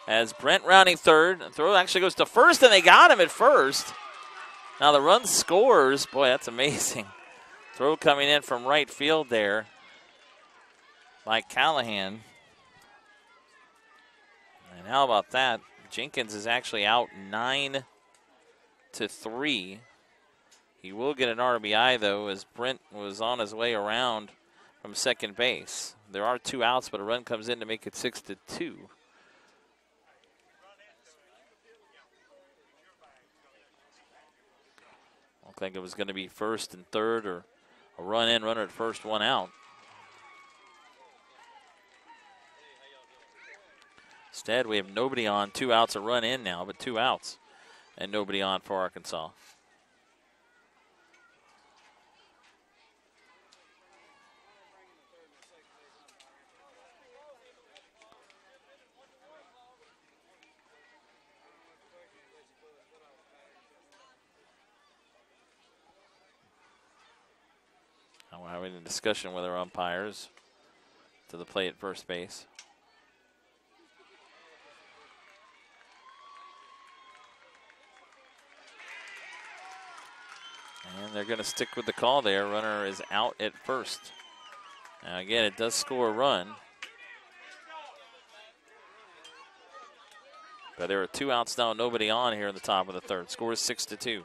As Brent rounding third. The throw actually goes to first, and they got him at first. Now the run scores. Boy, that's amazing. Throw coming in from right field there by Callahan. And how about that? Jenkins is actually out 9-3. He will get an RBI, though, as Brent was on his way around from second base. There are 2 outs, but a run comes in to make it 6-2. Looked like it was going to be first and third, or a run in, runner at first, 1 out. Instead, we have nobody on, 2 outs, a run in now, but 2 outs, and nobody on for Arkansas. We're having a discussion with our umpires to the plate at first base. And they're going to stick with the call there. Runner is out at first. Now again, it does score a run. But there are 2 outs now, nobody on here in the top of the third. Score is 6-2.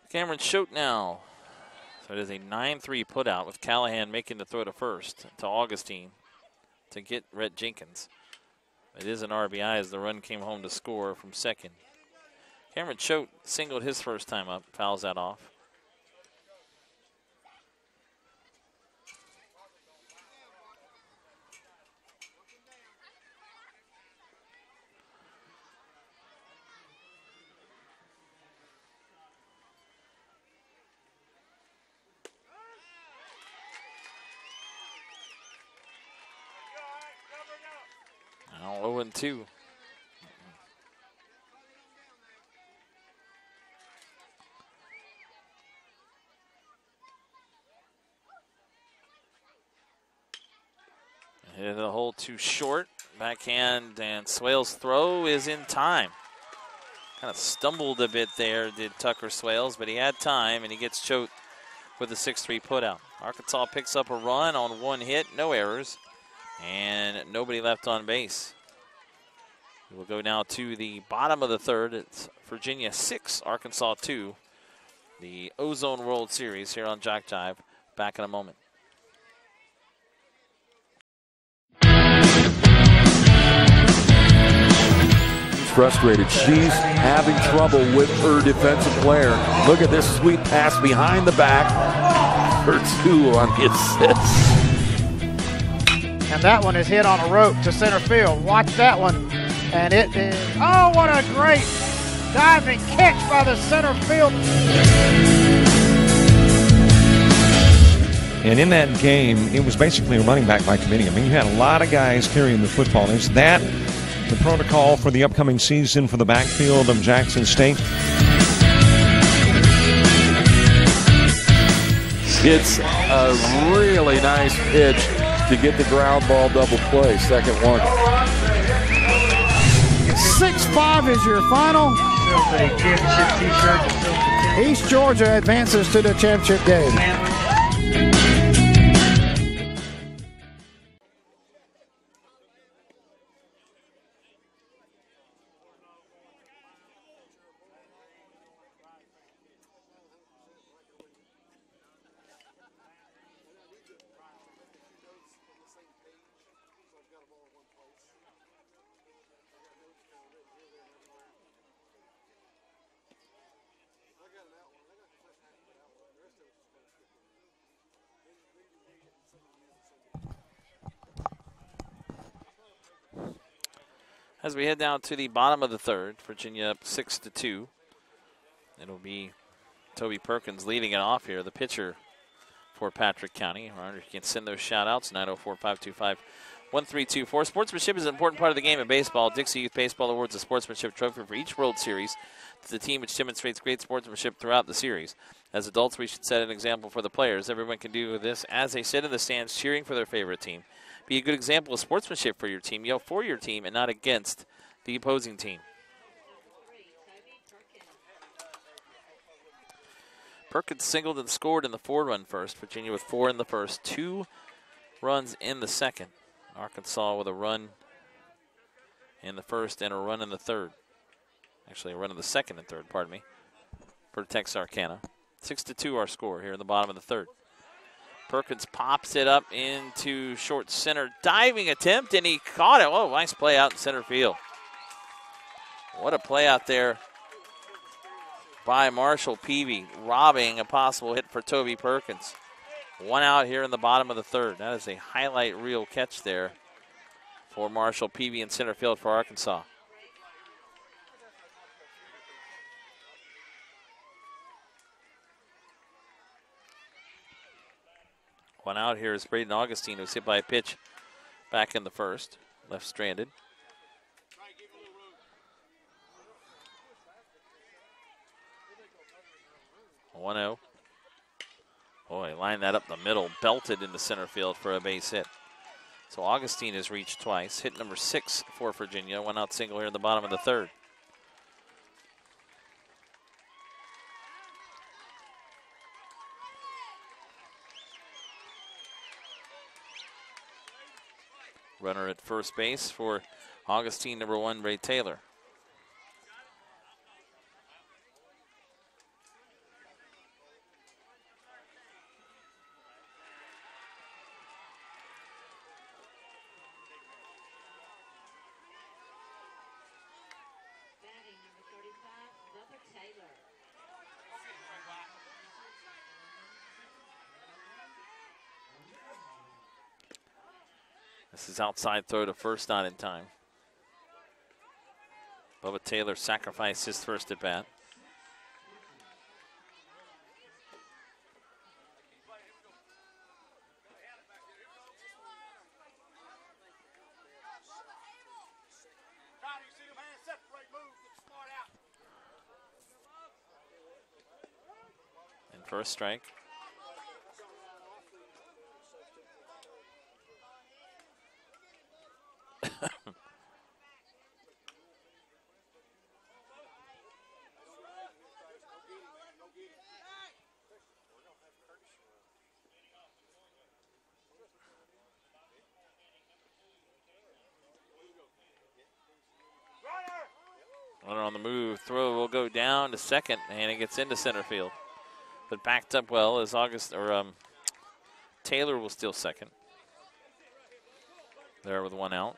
Cameron Choate now. So it is a 9-3 putout with Callahan making the throw to first to Augustine to get Rhett Jenkins. It is an RBI as the run came home to score from second. Cameron Choate singled his first time up, fouls that off. Now 0-2. Hit the hole too short. Backhand, and Swales' throw is in time. Kind of stumbled a bit there, did Tucker Swales, but he had time, and he gets Choate with a 6-3 putout. Arkansas picks up a run on one hit, no errors, and nobody left on base. We'll go now to the bottom of the third. It's Virginia 6, Arkansas 2. The Ozone World Series here on JockJive. Back in a moment. Frustrated. She's having trouble with her defensive player. Look at this sweet pass behind the back for 2 on the assist. And that one is hit on a rope to center field. Watch that one. And it is, oh, what a great diving catch by the center field. And in that game, it was basically a running back by committee. I mean, you had a lot of guys carrying the football. Is that the protocol for the upcoming season for the backfield of Jackson State? It's a really nice pitch to get the ground ball double play. Second one. 6-5 is your final. East Georgia advances to the championship game. As we head down to the bottom of the third, Virginia up 6-2. It'll be Toby Perkins leading it off here, the pitcher for Patrick County. Remember, you can send those shout-outs, 904-525-1324. Sportsmanship is an important part of the game of baseball. Dixie Youth Baseball awards a sportsmanship trophy for each World Series to the team which demonstrates great sportsmanship throughout the series. As adults, we should set an example for the players. Everyone can do this as they sit in the stands cheering for their favorite team. Be a good example of sportsmanship for your team. Yell for your team and not against the opposing team. Perkins singled and scored in the 4-run first. Virginia with 4 in the first, 2 runs in the second. Arkansas with a run in the first and a run in the third. Actually, a run in the second and third, pardon me, for Texarkana. 6-2 our score here in the bottom of the third. Perkins pops it up into short center. Diving attempt, and he caught it. Oh, nice play out in center field. What a play out there by Marshall Peavy, robbing a possible hit for Toby Perkins. 1 out here in the bottom of the third. That is a highlight reel catch there for Marshall Peavy in center field for Arkansas. One out here is Braden Augustine, who's hit by a pitch back in the first, left stranded. One 0. Boy, lined that up the middle, belted into center field for a base hit. So Augustine has reached twice. Hit number 6 for Virginia. 1 out single here in the bottom of the third. Runner at first base for Augustine, number 1, Ray Taylor. This is outside throw to first, not in time. Bubba Taylor sacrificed his first at bat. And first strike. Runner on the move. Throw will go down to second, and it gets into center field. But backed up well as Taylor will steal second. There with one out.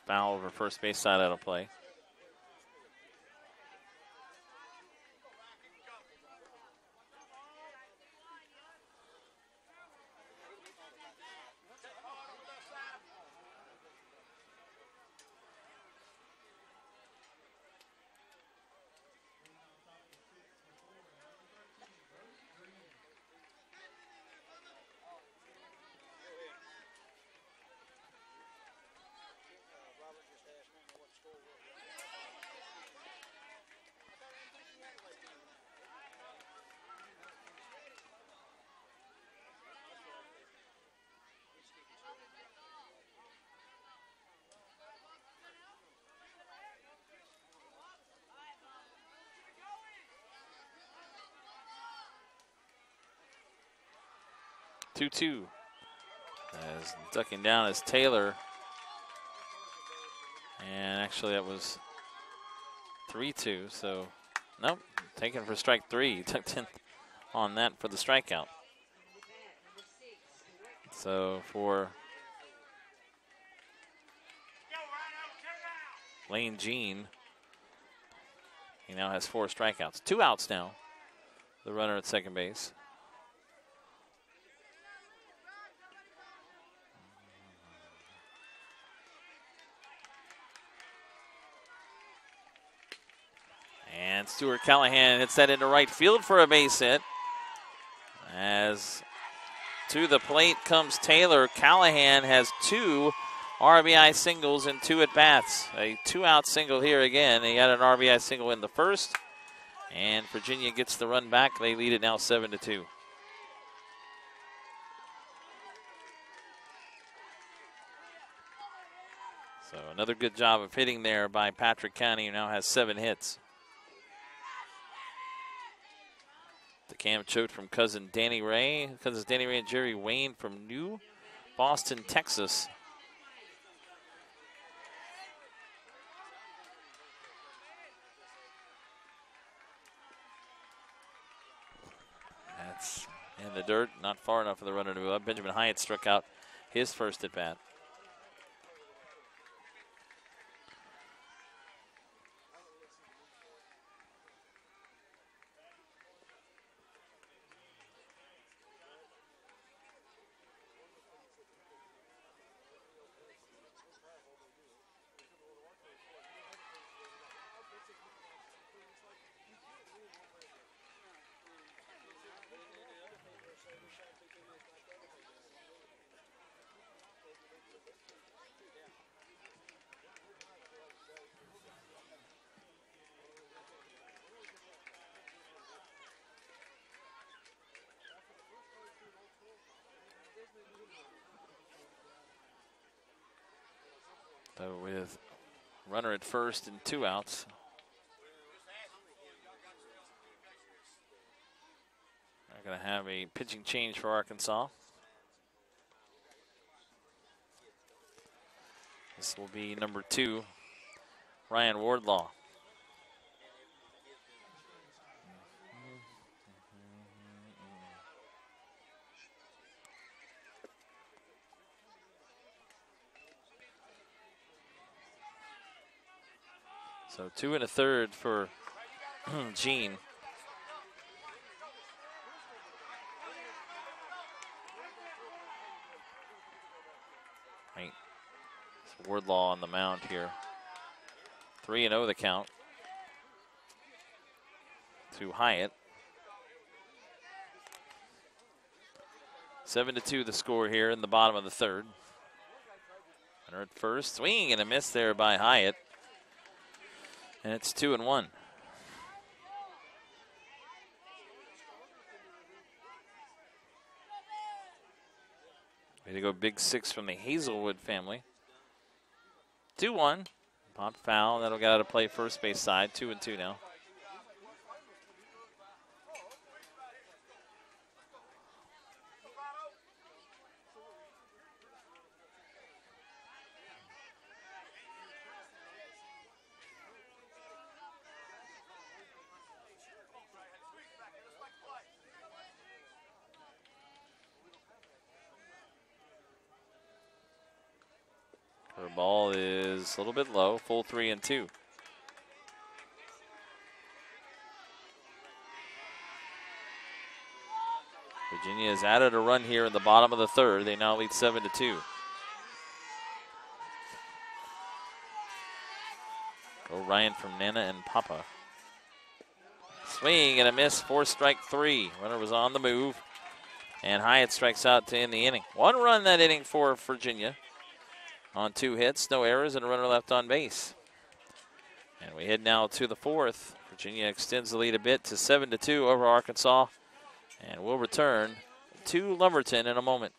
Foul over first base side out of play. Two. As ducking down is Taylor. And actually that was 3-2, so nope, taken for strike three. Tucked in on that for the strikeout. So for Lane Jean, he now has 4 strikeouts. 2 outs now, the runner at second base. And Stuart Callahan hits that into right field for a base hit. As to the plate comes Taylor. Callahan has 2 RBI singles and 2 at-bats. A 2-out single here again. He had an RBI single in the first. And Virginia gets the run back. They lead it now 7-2. So another good job of hitting there by Patrick County, who now has 7 hits. The cam choked from cousins Danny Ray and Jerry Wayne from New Boston, Texas. That's in the dirt, not far enough for the runner to move up. Benjamin Hyatt struck out his first at bat. So with runner at first and 2 outs. They're going to have a pitching change for Arkansas. This will be number 2, Ryan Wardlaw. So 2 1/3 for Gene. Right. It's Wardlaw on the mound here. 3-0 the count to Hyatt. 7-2 the score here in the bottom of the third. Runner at first, swing and a miss there by Hyatt. And it's 2-1. Way to go, big six from the Hazelwood family. 2-1. Pop foul. That'll get out of play first base side. 2-2 now. Her ball is a little bit low, full 3-2. Virginia has added a run here in the bottom of the third. They now lead 7-2. Go Ryan from Nana and Papa. Swing and a miss, 4-3. Runner was on the move. And Hyatt strikes out to end the inning. 1 run that inning for Virginia. On 2 hits, no errors, and a runner left on base. And we head now to the fourth. Virginia extends the lead a bit to 7-2 over Arkansas. And we'll return to Lumberton in a moment.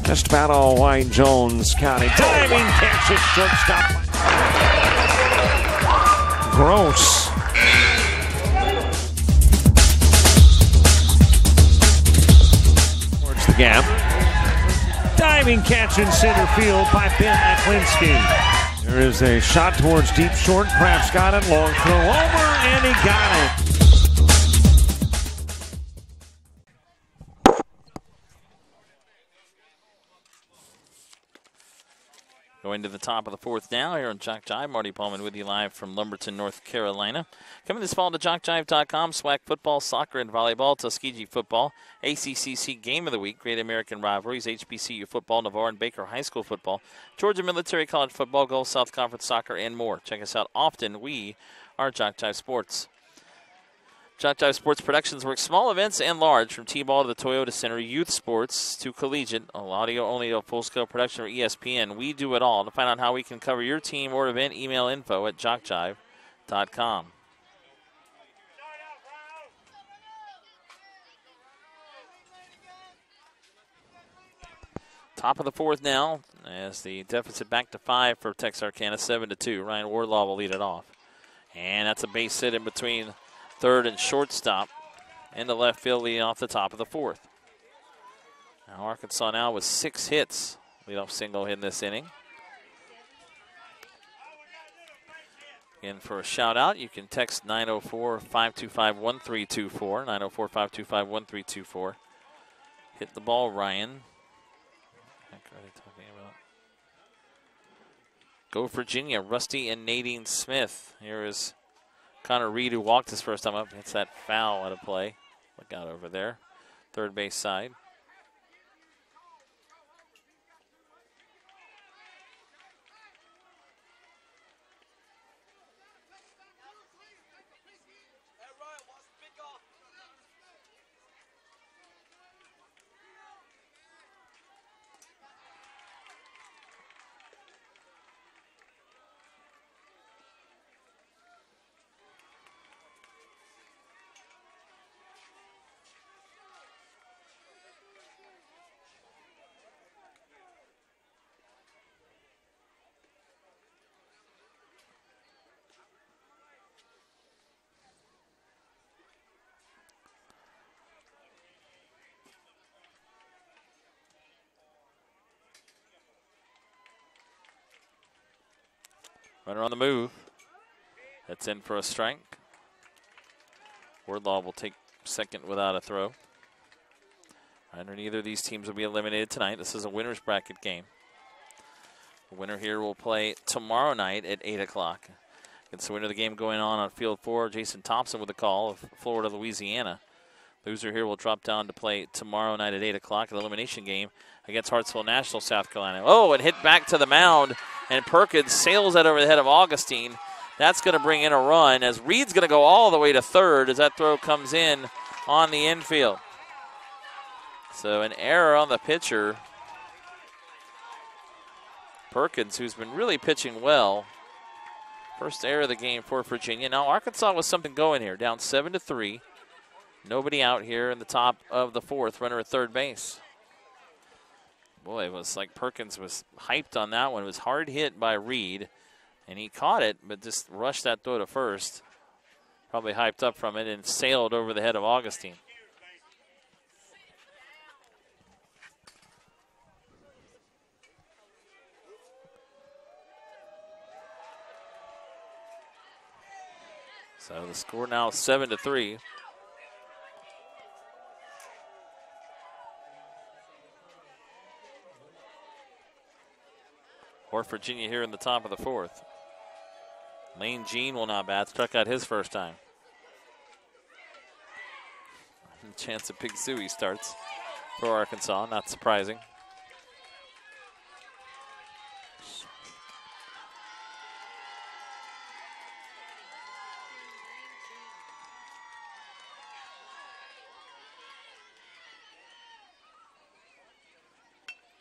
Just about all white, Jones County. Diving catch at shortstop. Gross. Towards the gap. Diving catch in center field by Ben Aklinski. There is a shot towards deep short. Kraft's got it. Long throw over, and he got it. Going to the top of the fourth now here on JockJive. Marty Pullman with you live from Lumberton, North Carolina. Coming this fall to JockJive.com, SWAC football, soccer, and volleyball, Tuskegee football, ACCC Game of the Week, Great American Rivalries, HBCU football, Navarre and Baker High School football, Georgia Military College football, Gulf South Conference soccer, and more. Check us out often. We are JockJive Sports. JockJive Sports Productions works small events and large, from T-ball to the Toyota Center, youth sports to collegiate, audio only to full-scale production or ESPN. We do it all. To find out how we can cover your team or event, email info@jockjive.com. Top of the fourth now, as the deficit back to 5 for Texarkana, 7-2. Ryan Wardlaw will lead it off. And that's a base hit in between third and shortstop in the left field, leading off the top of the fourth. Now Arkansas now with 6 hits. Leadoff single in this inning. Again, for a shout out, you can text 904-525-1324. 904-525-1324. Hit the ball, Ryan. What are they talking about? Go Virginia, Rusty and Nadine Smith. Here is Connor Reed, who walked his first time up, hits that foul out of play. Look out over there. Third base side. Runner on the move. That's in for a strike. Wardlaw will take second without a throw. And neither of these teams will be eliminated tonight. This is a winner's bracket game. The winner here will play tomorrow night at 8 o'clock. It's the winner of the game going on Field 4. Jason Thompson with the call of Florida, Louisiana. Loser here will drop down to play tomorrow night at 8 o'clock, an elimination game against Hartsville National, South Carolina. Oh, and hit back to the mound, and Perkins sails that over the head of Augustine. That's going to bring in a run as Reed's going to go all the way to third as that throw comes in on the infield. So an error on the pitcher. Perkins, who's been really pitching well. First error of the game for Virginia. Now Arkansas with something going here, down 7-3. Nobody out here in the top of the fourth, runner at third base. Boy, it was like Perkins was hyped on that one. It was hard hit by Reed, and he caught it, but just rushed that throw to first. Probably hyped up from it and sailed over the head of Augustine. So the score now is 7-3. For Virginia here in the top of the fourth. Lane Jean will now bat. Struck out his first time. Chance of Pig Suey starts for Arkansas. Not surprising.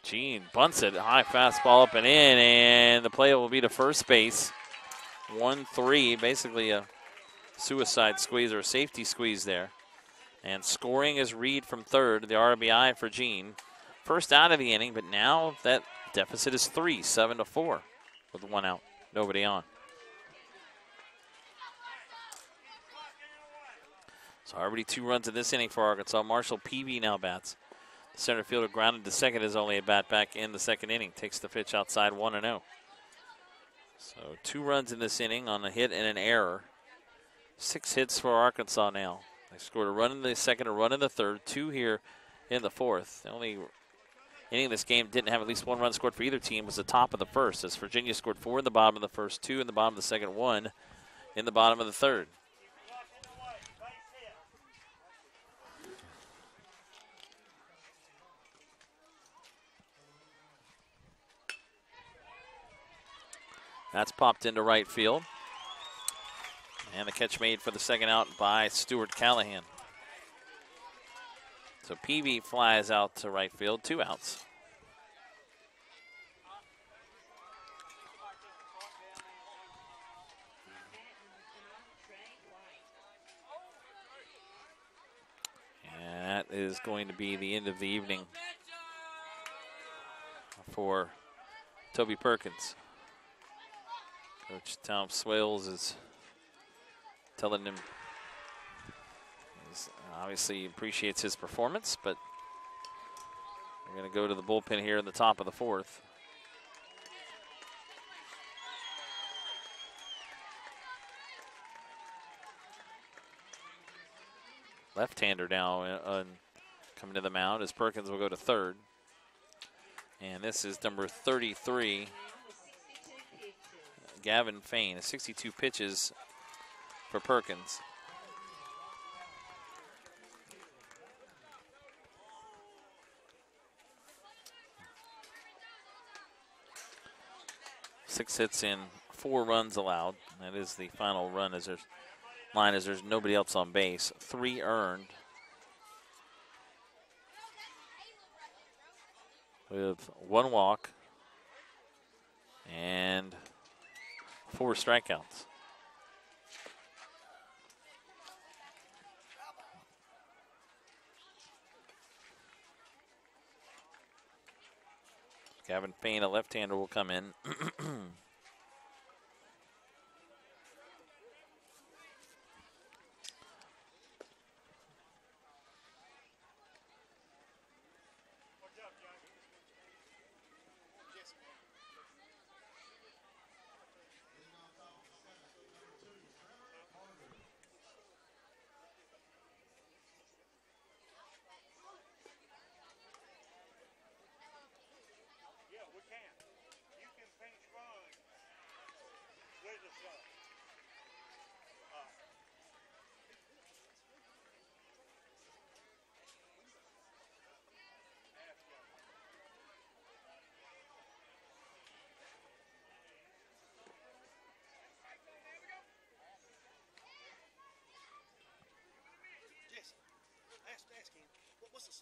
Jean bunts it, high fastball up and in, and the play will be to first base. 1-3, basically a suicide squeeze or a safety squeeze there. And scoring is Reed from third, the RBI for Jean. First out of the inning, but now that deficit is 3, 7-4 with one out, nobody on. So already 2 runs in this inning for Arkansas. Marshall Peavy now bats. The center fielder grounded to second is only a bat back in the second inning. Takes the pitch outside 1-0. So 2 runs in this inning on a hit and an error. 6 hits for Arkansas now. They scored a run in the second, a run in the third, 2 here in the fourth. The only inning this game didn't have at least 1 run scored for either team was the top of the first, as Virginia scored 4 in the bottom of the first, 2 in the bottom of the second, 1 in the bottom of the third. That's popped into right field. And the catch made for the second out by Stuart Callahan. So Peavy flies out to right field, 2 outs. And that is going to be the end of the evening for Toby Perkins. Coach Tom Swales is telling him obviously appreciates his performance, but we're going to go to the bullpen here in the top of the fourth. Left-hander now coming to the mound as Perkins will go to third. And this is number 33. Gavin Fain, 62 pitches for Perkins. Six hits in, 4 runs allowed. That is the final run as there's nobody else on base. 3 earned. With 1 walk and 4 strikeouts. Gavin Payne, a left-hander, will come in.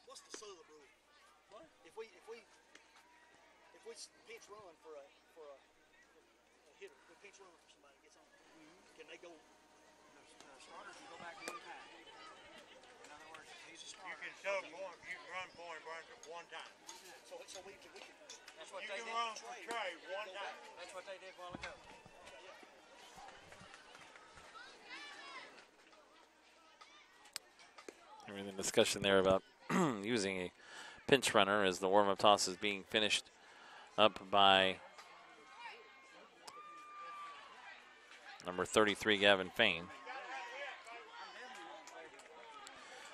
what's the sub rule? What? If we pinch run for a hitter, we pinch run for somebody gets on. Can they go? Starters can go back one time. In other words, he's a starter. You can sub one. You can run point burns at one time. So we can. That's what you they can did. run for trade one time. That's what they did a while ago. Having a discussion there about using a pinch runner as the warm-up toss is being finished up by number 33, Gavin Fain.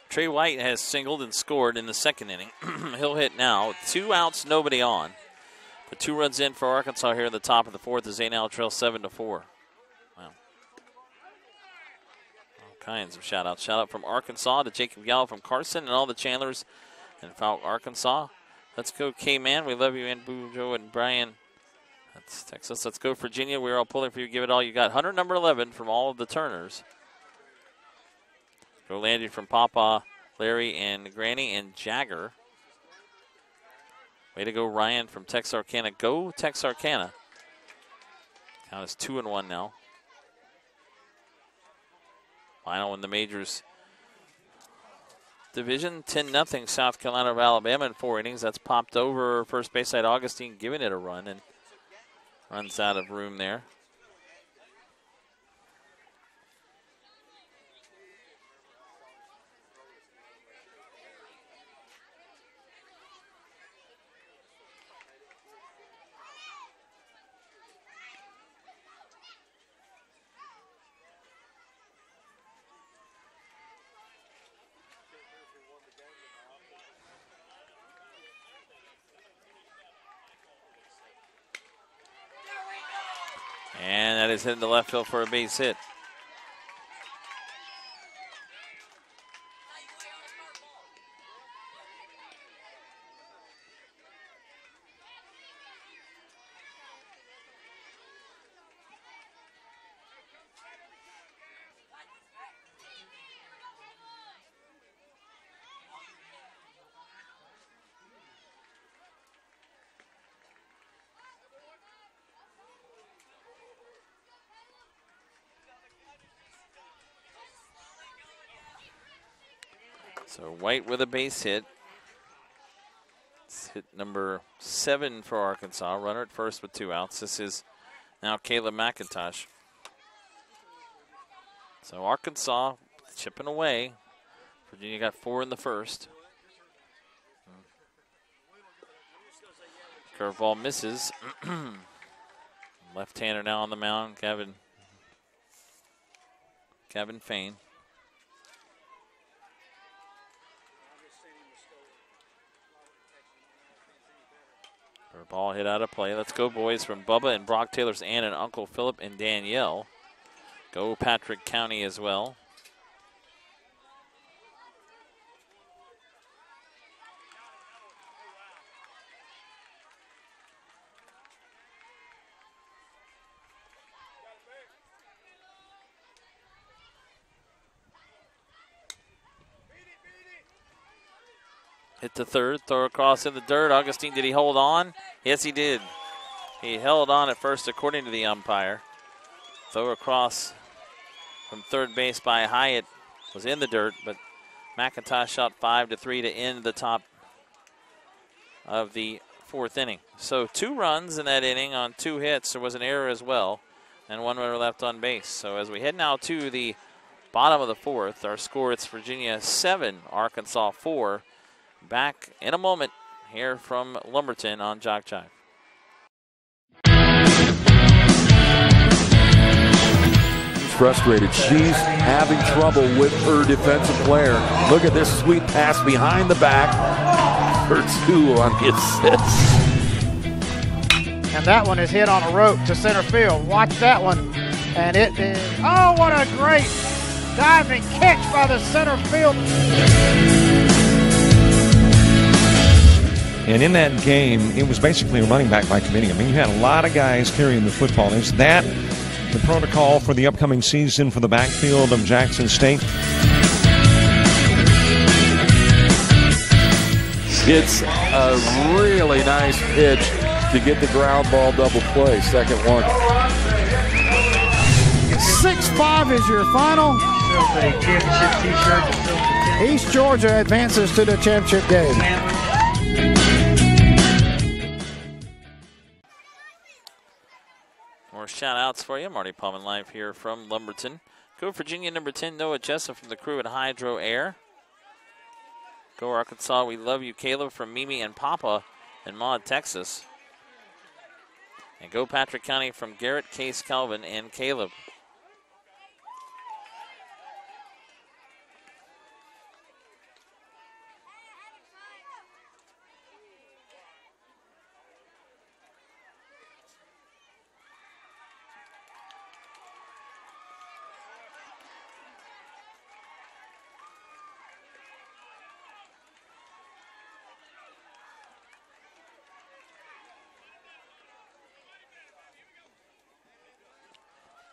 Trey White has singled and scored in the second inning. He'll hit now. 2 outs, nobody on. But 2 runs in for Arkansas here at the top of the 4th as they now trail 7-4. Wow. All kinds of shout-outs. Shout-out from Arkansas to Jacob Gallo from Carson and all the Chandlers in Falk, Arkansas. Let's go, K-Man. We love you, and Bujo and Brian. That's Texas. Let's go, Virginia. We're all pulling for you. Give it all you got. Hunter, number 11 from all of the Turners. Go Landry from Papa, Larry, and Granny, and Jagger. Way to go, Ryan from Texarkana. Go, Texarkana. Count is 2-1 now. Final in the majors division, 10-0 South Carolina of Alabama in 4 innings. That's popped over first base side Augustine, giving it a run, and runs out of room there. And that is hitting the left field for a base hit. So White with a base hit. It's hit number 7 for Arkansas. Runner at first with 2 outs. This is now Caleb McIntosh. So Arkansas chipping away. Virginia got 4 in the first. Curveball misses. Left-hander now on the mound, Gavin Fain. Ball hit out of play. Let's go, boys, from Bubba and Brock Taylor's aunt and Uncle Philip and Danielle. Go Patrick County as well. Hit the third, throw across in the dirt. Augustine, did he hold on? Yes, he did. He held on at first, according to the umpire. Throw across from third base by Hyatt was in the dirt, but McIntosh shot 5-3 to end the top of the 4th inning. So 2 runs in that inning on 2 hits. There was an error as well, and 1 runner left on base. So as we head now to the bottom of the 4th, our score, it's Virginia 7, Arkansas 4. Back in a moment here from Lumberton on JockJive. She's frustrated. She's having trouble with her defensive player. Look at this sweet pass behind the back for 2 on the assist. And that one is hit on a rope to center field. Watch that one. And it is, oh, what a great diving catch by the center field. And in that game, it was basically a running back by committee. I mean, you had a lot of guys carrying the football. Is that the protocol for the upcoming season for the backfield of Jackson State? hits a really nice pitch to get the ground ball double play. Second one. 6-5 is your final. East Georgia advances to the championship game. More shout-outs for you. Marty Palman live here from Lumberton. Go Virginia number 10, Noah Jessup from the crew at Hydro Air. Go Arkansas, we love you, Caleb from Mimi and Papa in Maud, Texas. And go Patrick County from Garrett, Case, Calvin, and Caleb.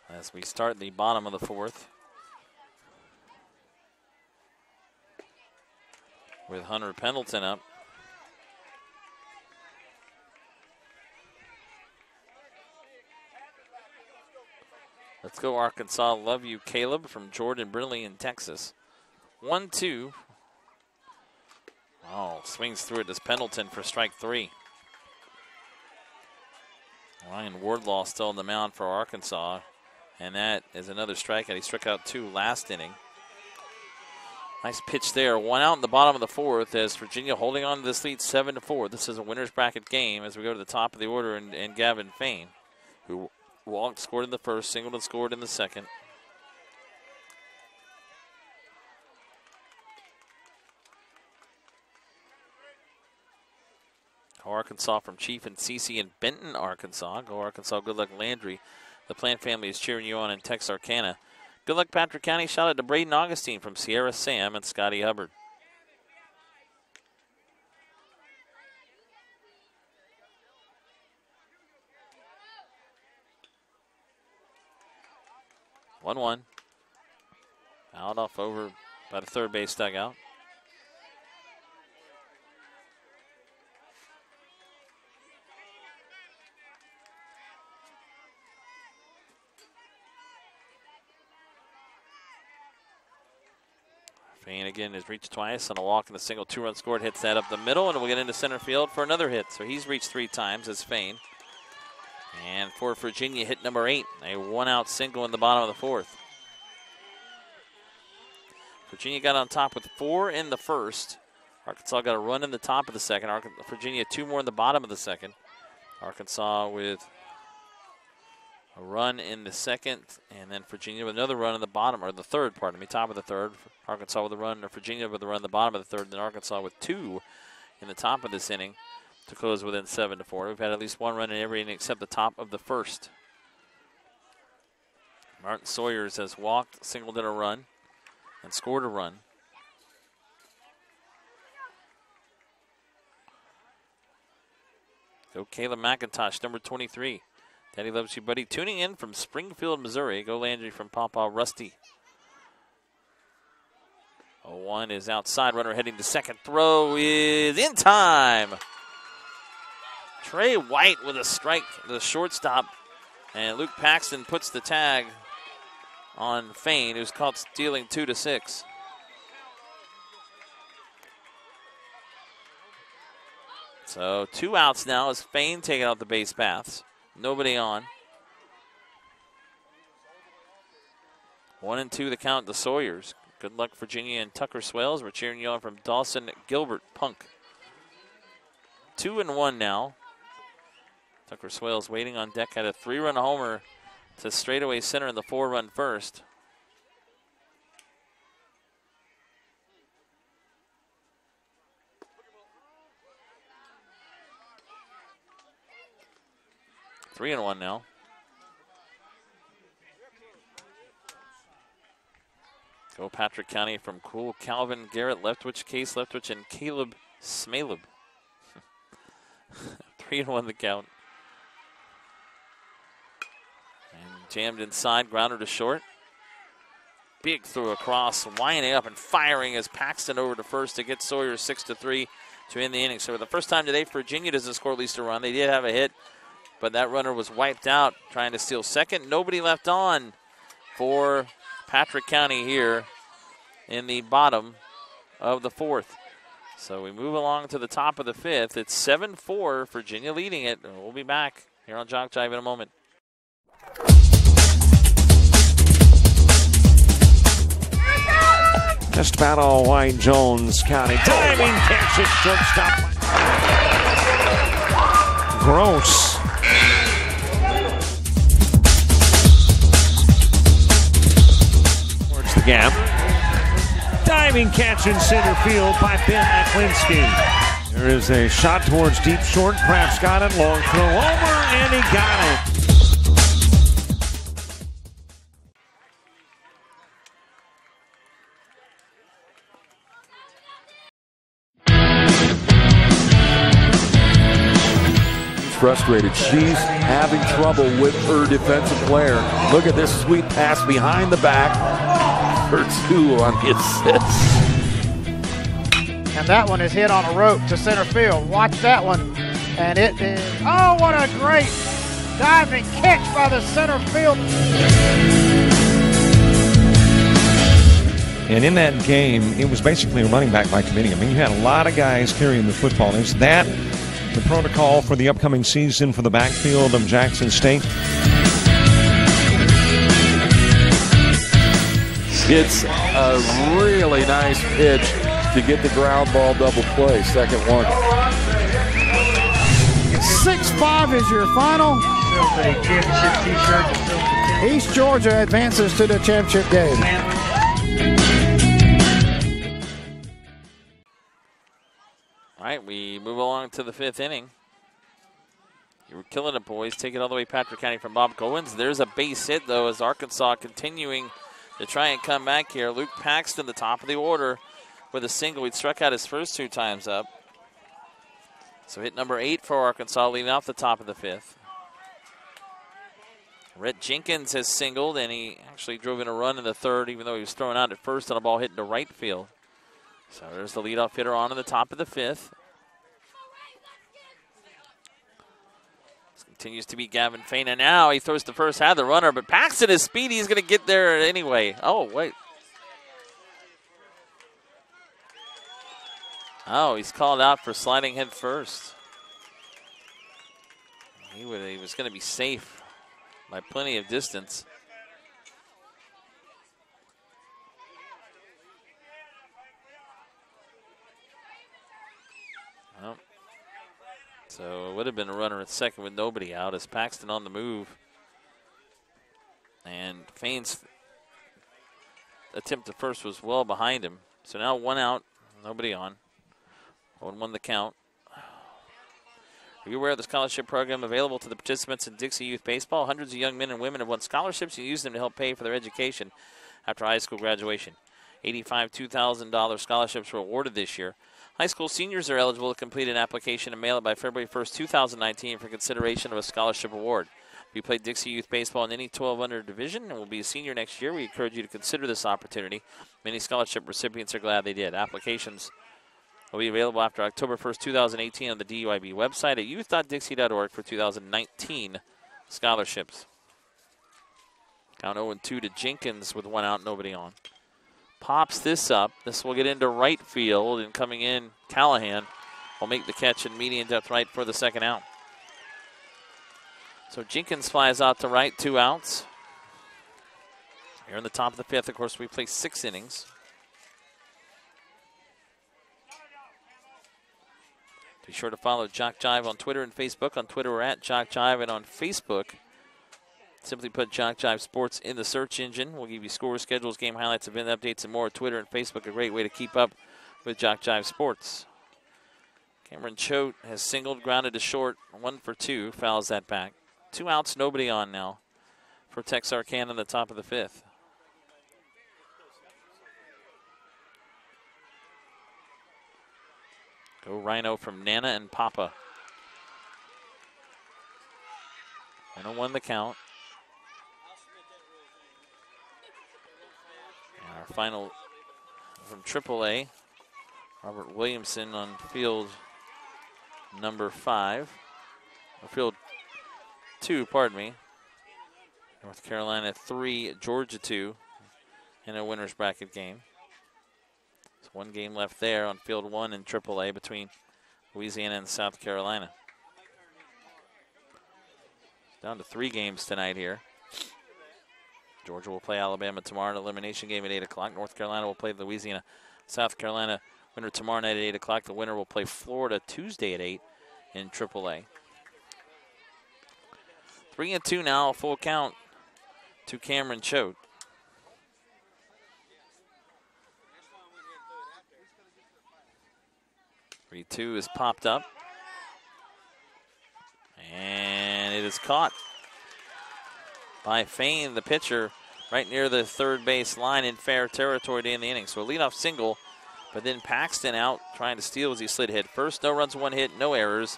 As we start the bottom of the fourth with Hunter Pendleton up. Let's go Arkansas, love you, Caleb from Jordan Brindley in Texas. 1-2. Oh, swings through it as Pendleton for strike 3. Ryan Wardlaw still on the mound for Arkansas. And that is another strikeout. He struck out 2 last inning. Nice pitch there. 1 out in the bottom of the fourth as Virginia holding on to this lead 7-4. This is a winner's bracket game as we go to the top of the order, and Gavin Fain, who walked, scored in the first, singled and scored in the second. Go Arkansas from Chief and Cece in Benton, Arkansas. Go Arkansas, good luck Landry. The Plant family is cheering you on in Texarkana. Good luck, Patrick County. Shout out to Braden Augustine from Sierra Sam and Scotty Hubbard. One. Out off over by the third base dugout. Fain again has reached twice on a walk and a single, 2-run scored, hits that up the middle, and we'll get into center field for another hit. So he's reached 3 times as Fain. And for Virginia, hit number 8, a 1-out single in the bottom of the fourth. Virginia got on top with 4 in the first. Arkansas got a run in the top of the second. Virginia 2 more in the bottom of the second. Arkansas with a run in the second, and then Virginia with another run in the bottom, or the third, pardon me, top of the third. Arkansas with a run, or Virginia with a run in the bottom of the third, then Arkansas with 2 in the top of this inning to close within 7-4. We've had at least 1 run in every inning except the top of the first. Martin Sawyers has walked, singled in a run, and scored a run. Go Caleb McIntosh, number 23. Daddy loves you, buddy. Tuning in from Springfield, Missouri. Go Landry from Papa Rusty. 0-1 is outside. Runner heading to second. Throw is in time. Trey White with a strike, the shortstop. And Luke Paxton puts the tag on Fain, who's caught stealing 2-6. So 2 outs now as Fain taking out the base paths. Nobody on. 1-2 the count to Sawyers. Good luck, Virginia and Tucker Swales. We're cheering you on from Dawson Gilbert Punk. 2-1 now. Tucker Swales waiting on deck. Had a 3-run homer to straightaway center in the 4-run first. Three and 1 now. Go Patrick County from Cool, Calvin, Garrett Leftwich, Case Leftwich, and Caleb Smaleb. 3-1 the count. And jammed inside, grounder to short. Big throw across, winding up and firing as Paxton over to first to get Sawyer 6-3. to end the inning. So for the first time today, Virginia doesn't score at least a run. They did have a hit, but that runner was wiped out trying to steal second. Nobody left on for Patrick County here in the bottom of the fourth. So we move along to the top of the fifth. It's 7-4, Virginia leading it. We'll be back here on JockJive in a moment. Just about all White Jones County. Diving catch at shortstop. Gross. Towards the gap. Diving catch in center field by Ben Aklinski. There is a shot towards deep short. Craps got it. Long throw over, and he got it. Frustrated. She's having trouble with her defensive player. Look at this sweet pass behind the back for 2 on the assist. And that one is hit on a rope to center field. Watch that one. And it is, oh, what a great diving catch by the center field. And in that game, it was basically a running back by committee. I mean, you had a lot of guys carrying the football. Is that the protocol for the upcoming season for the backfield of Jackson State? It's a really nice pitch to get the ground ball double play. Second one. 6-5 is your final. East Georgia advances to the championship game. All right, we move along to the fifth inning. You were killing it, boys. Take it all the way, Patrick County from Bob Goins. There's a base hit, though, as Arkansas continuing to try and come back here. Luke Paxton, the top of the order, with a single. He'd struck out his first 2 times up. So hit number 8 for Arkansas, leading off the top of the fifth. Rhett Jenkins has singled, and he actually drove in a run in the third, even though he was thrown out at first on a ball hitting to right field. So there's the leadoff hitter on in the top of the fifth. This continues to be Gavin Fain, and now he throws to first, had the runner, but Paxton is speedy. He's going to get there anyway. Oh, wait. Oh, he's called out for sliding head first. He was going to be safe by plenty of distance. Well, so it would have been a runner at second with nobody out as Paxton on the move. And Fain's attempt at first was well behind him. So now 1 out, nobody on. 0-1 the count. Are you aware of the scholarship program available to the participants in Dixie Youth Baseball? Hundreds of young men and women have won scholarships and used them to help pay for their education after high school graduation. $2,000 scholarships were awarded this year. High school seniors are eligible to complete an application and mail it by February 1st, 2019 for consideration of a scholarship award. If you played Dixie Youth Baseball in any 12 under division and will be a senior next year, we encourage you to consider this opportunity. Many scholarship recipients are glad they did. Applications will be available after October 1st, 2018 on the DYB website at youth.dixie.org for 2019 scholarships. Count 0-2 to Jenkins with 1 out, nobody on. Pops this up. This will get into right field, and coming in, Callahan will make the catch in median depth right for the second out. So Jenkins flies out to right, 2 outs. Here in the top of the fifth, of course, we play 6 innings. Be sure to follow JockJive on Twitter and Facebook. On Twitter, we're at JockJive, and on Facebook, simply put JockJive Sports in the search engine. We'll give you scores, schedules, game highlights, event updates, and more. Twitter and Facebook, a great way to keep up with JockJive Sports. Cameron Choate has singled, grounded to short, 1 for 2, fouls that back. 2 outs, nobody on now for Texarkana in the top of the fifth. Go Rhino from Nana and Papa. 1-1 the count. And our final from AAA, Robert Williamson on field number 5. Or field 2, pardon me. North Carolina 3, Georgia 2 in a winner's bracket game. There's one game left there on field 1 in AAA between Louisiana and South Carolina. Down to 3 games tonight here. Georgia will play Alabama tomorrow, an elimination game at 8 o'clock. North Carolina will play Louisiana. South Carolina winner tomorrow night at 8 o'clock. The winner will play Florida Tuesday at 8 in AAA. 3-2 now, full count to Cameron Choate. 3-2 is popped up. And it is caught by Fain, the pitcher, right near the third base line in fair territory to end the inning. So a leadoff single, but then Paxton out trying to steal as he slid head first. No runs, 1 hit, no errors,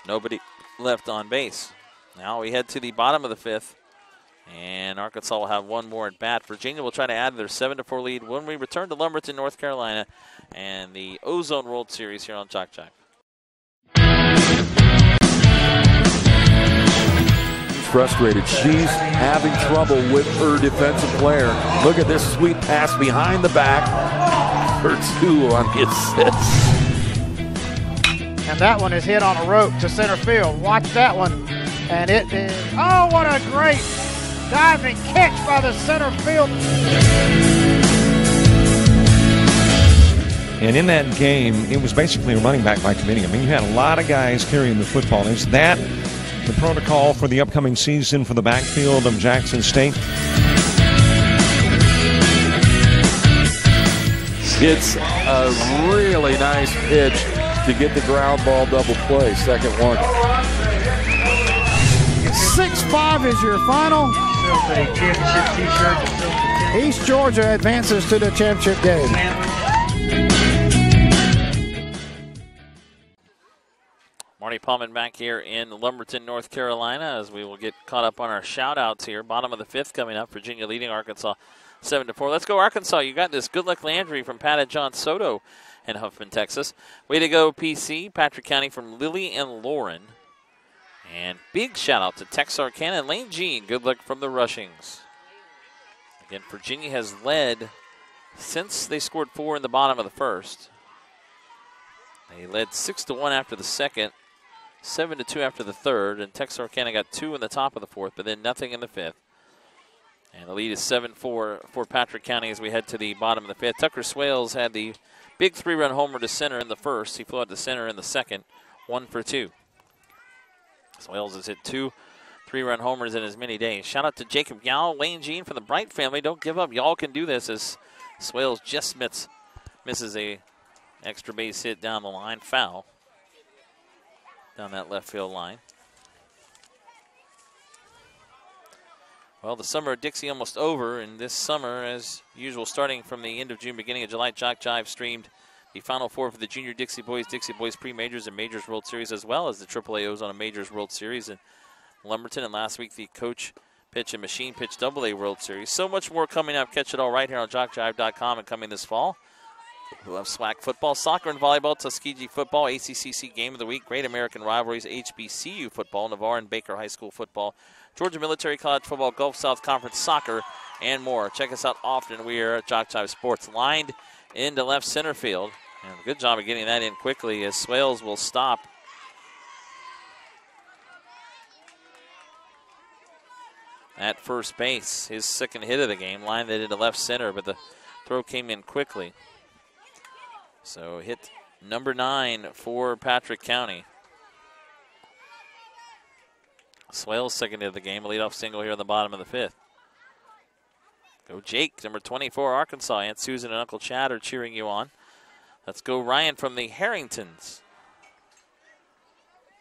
nobody left on base. Now we head to the bottom of the 5th, and Arkansas will have one more at bat. Virginia will try to add their 7-4 lead when we return to Lumberton, North Carolina, and the Ozone World Series here on JockJive. Frustrated. She's having trouble with her defensive player. Look at this sweet pass behind the back for 2 on the assist. And that one is hit on a rope to center field. Watch that one. And it is, oh, what a great diving catch by the center field. And in that game, it was basically a running back by committee. I mean, you had a lot of guys carrying the football. Is that the protocol for the upcoming season for the backfield of Jackson State? It's a really nice pitch to get the ground ball double play. Second one. 6-5 is your final. East Georgia advances to the championship game. Marty Palman back here in Lumberton, North Carolina, as we will get caught up on our shout-outs here. Bottom of the 5th coming up. Virginia leading Arkansas 7-4. Let's go, Arkansas. You got this. Good luck, Landry from Pat and John Soto in Huffman, Texas. Way to go, PC. Patrick County from Lily and Lauren. And big shout-out to Texarkana and Lane Jean. Good luck from the Rushings. Again, Virginia has led since they scored 4 in the bottom of the 1st. They led 6-1 after the 2nd. 7-2 after the 3rd, and Texarkana got 2 in the top of the 4th, but then nothing in the 5th. And the lead is 7-4 for Patrick County as we head to the bottom of the 5th. Tucker Swales had the big 3-run homer to center in the 1st. He flew out to center in the 2nd, 1 for 2. Swales has hit 2 3-run homers in as many days. Shout out to Jacob Yao, Lane Jean from the Bright family. Don't give up. Y'all can do this as Swales just misses a extra base hit down the line, foul. Down that left field line. Well, the summer of Dixie almost over, and this summer, as usual, starting from the end of June, beginning of July, JockJive streamed the Final Four for the Junior Dixie Boys Pre-Majors and Majors World Series, as well as the AAA Ozone Majors World Series in Lumberton, and last week the Coach Pitch and Machine Pitch AA World Series. So much more coming up. Catch it all right here on JockJive.com and coming this fall. We'll have SWAC football, soccer and volleyball, Tuskegee football, ACCC Game of the Week, Great American Rivalries, HBCU football, Navarre and Baker High School football, Georgia Military College football, Gulf South Conference soccer, and more. Check us out often. We are at JockJive Sports, lined into left center field. And good job of getting that in quickly as Swales will stop. At first base, his second hit of the game, lined it into left center, but the throw came in quickly. So hit number 9 for Patrick County. Swales' second hit of the game, a leadoff single here in the bottom of the 5th. Go Jake, number 24, Arkansas. Aunt Susan and Uncle Chad are cheering you on. Let's go Ryan from the Harringtons.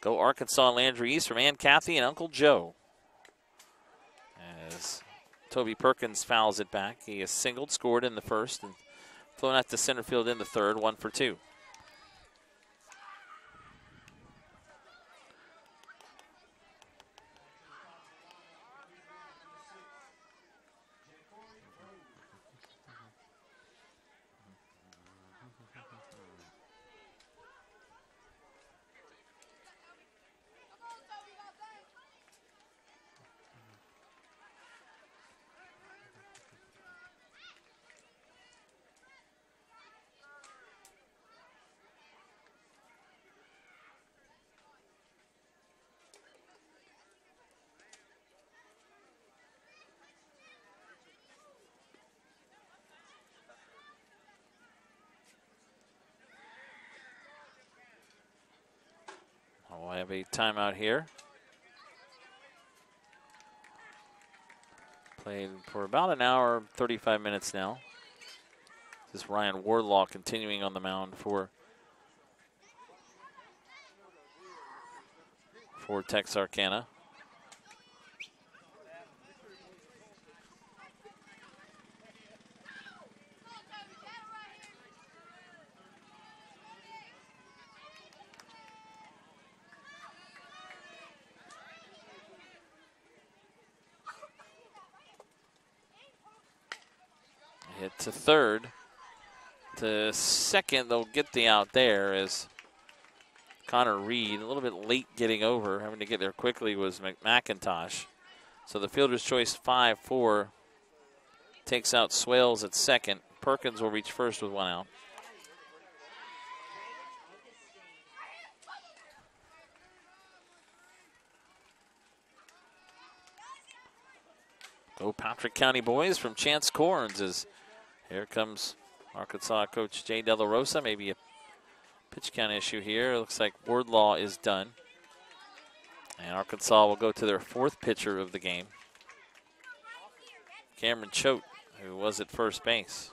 Go Arkansas and Landry East from Aunt Kathy and Uncle Joe. As Toby Perkins fouls it back. He has singled, scored in the 1st, and flown out to center field in the 3rd, 1 for 2. have a timeout here. Played for about an hour, 35 minutes now. This is Ryan Wardlaw continuing on the mound for Texarkana. Hit to third. To second, they'll get the out there as Connor Reed, a little bit late getting over, having to get there quickly was McIntosh. So the fielder's choice 5-4 takes out Swales at second. Perkins will reach first with one out. Go Patrick County boys from Chance Corns as here comes Arkansas coach Jay De La Rosa. Maybe a pitch count issue here. It looks like Wardlaw is done. And Arkansas will go to their fourth pitcher of the game, Cameron Choate, who was at first base.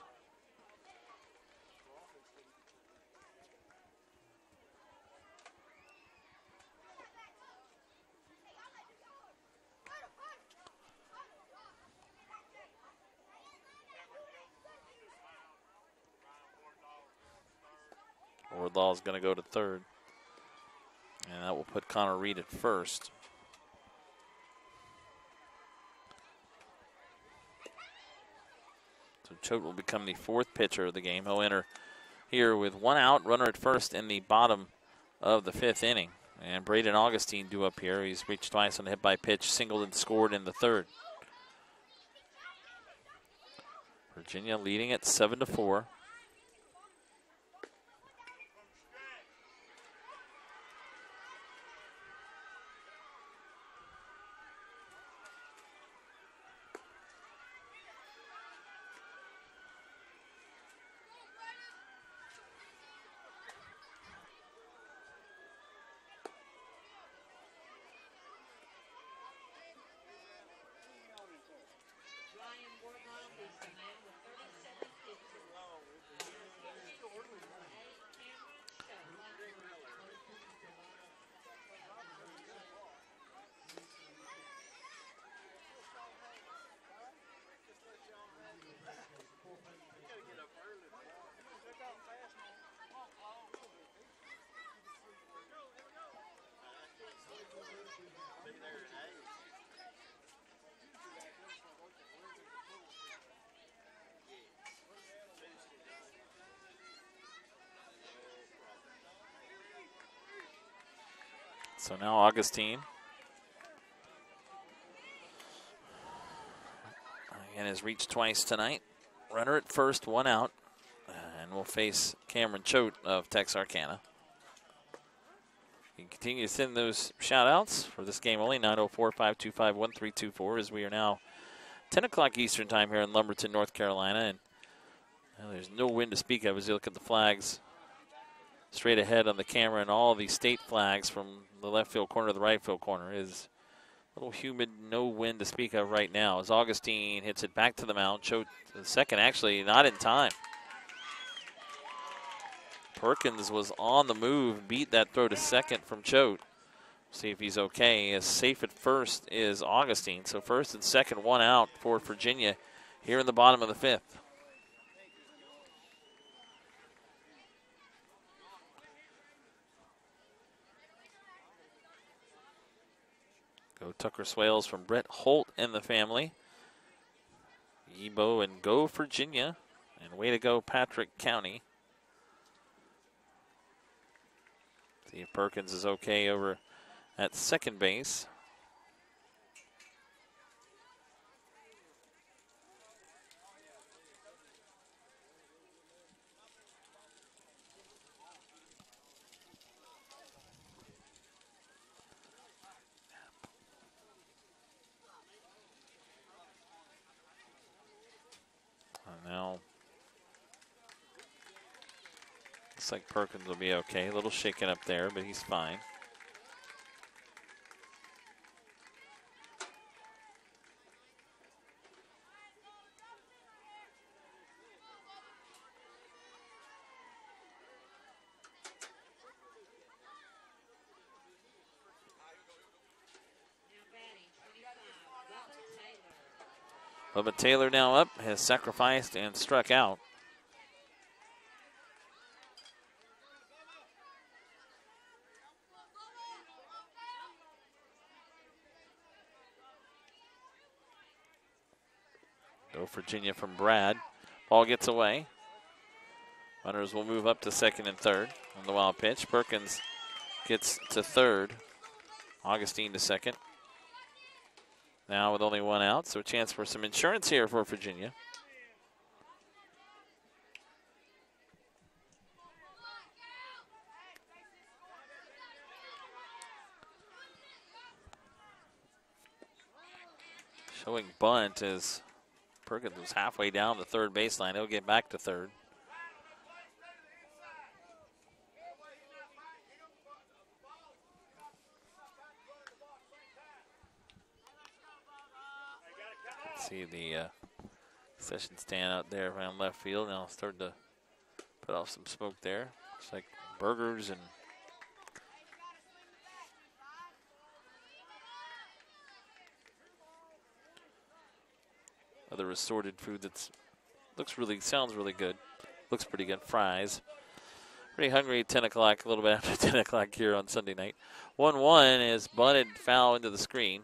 Wardlaw is going to go to third. And that will put Connor Reed at first. So Choate will become the fourth pitcher of the game. He'll enter here with one out, runner at first in the bottom of the fifth inning. And Braden Augustine due up here. He's reached twice on the hit by pitch, singled and scored in the third. Virginia leading at 7-4. So now Augustine. Again, has reached twice tonight. Runner at first, one out. And will face Cameron Choate of Texarkana. You can continue to send those shout-outs for this game only, 904-525-1324, as we are now 10 o'clock Eastern time here in Lumberton, North Carolina. And well, there's no wind to speak of as you look at the flags straight ahead on the camera, and all the state flags from the left field corner to the right field corner. Is a little humid, no wind to speak of right now as Augustine hits it back to the mound. Choate to the second, actually not in time. Perkins was on the move, beat that throw to second from Choate. See if he's okay. As safe at first is Augustine. So first and second, one out for Virginia here in the bottom of the fifth. Go Tucker Swales from Brett Holt and the family. Ebo and go Virginia. And way to go Patrick County. See if Perkins is okay over at second base. Now, looks like Perkins will be okay. A little shaken up there, but he's fine. Bubba Taylor now up, has sacrificed and struck out. Go Virginia from Brad. Ball gets away. Runners will move up to second and third on the wild pitch. Perkins gets to third. Augustine to second. Now with only one out, so a chance for some insurance here for Virginia. Showing bunt as Perkins was halfway down the third baseline. He'll get back to third. See the concession stand out there around left field. Now starting to put off some smoke there. It's like burgers and other assorted food that sounds really good. Looks pretty good. Fries. Pretty hungry at 10 o'clock, a little bit after 10 o'clock here on Sunday night. 1-1 is bunted foul into the screen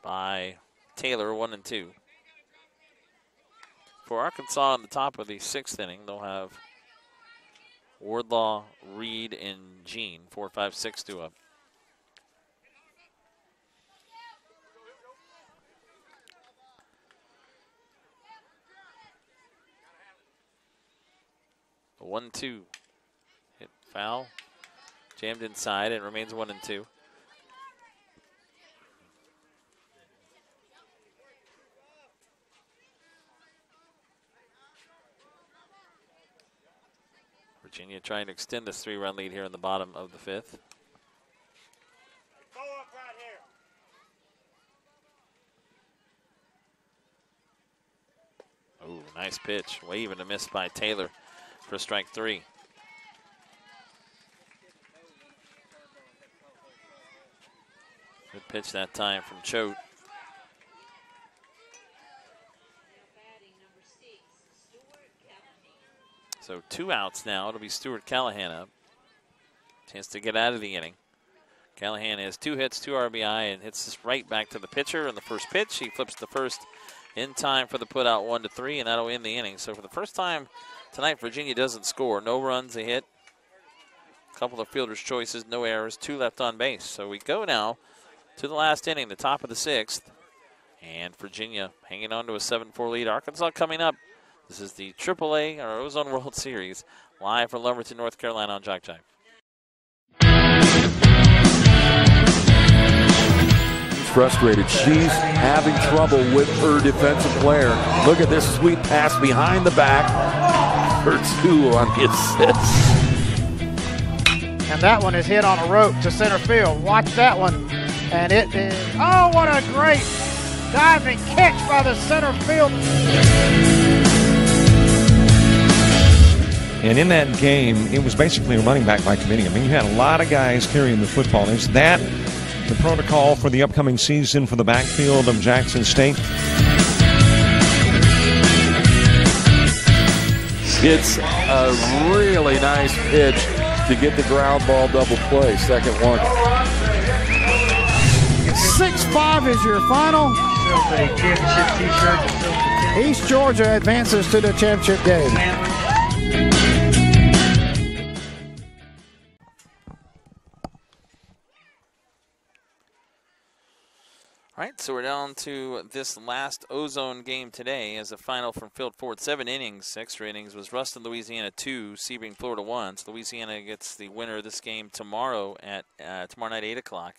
by Taylor, 1-2. For Arkansas in the top of the sixth inning, they'll have Wardlaw, Reed, and Jean, 4, 5, 6 due up. A 1-2 hit foul, jammed inside, and it remains 1-2. Virginia trying to extend this 3-run lead here in the bottom of the fifth. Go up right here. Oh, nice pitch. Waving a miss by Taylor for strike 3. Good pitch that time from Choate. So 2 outs now. It'll be Stuart Callahan up. Chance to get out of the inning. Callahan has 2 hits, 2 RBI, and hits this right back to the pitcher on the first pitch. He flips the first in time for the put out 1-3, and that'll end the inning. So for the first time tonight, Virginia doesn't score. No runs, a hit. A couple of fielders' choices, no errors, 2 left on base. So we go now to the last inning, the top of the 6th. And Virginia hanging on to a 7-4 lead. Arkansas coming up. This is the AAA, or Ozone World Series, live from Lumberton, North Carolina on JockJive. Frustrated. She's having trouble with her defensive player. Look at this sweet pass behind the back for 2 on the assist. And that one is hit on a rope to center field. Watch that one. And it is, oh, what a great diving catch by the center field. And in that game, it was basically a running back by committee. I mean, you had a lot of guys carrying the football. Is that the protocol for the upcoming season for the backfield of Jackson State? It's a really nice pitch to get the ground ball double play. Second one. 6-5 is your final. East Georgia advances to the championship game. All right, so we're down to this last Ozone game today as a final from Field 4. 7 innings, extra innings, was Ruston, Louisiana 2, Sebring, Florida 1. So Louisiana gets the winner of this game tomorrow at tomorrow night, 8 o'clock.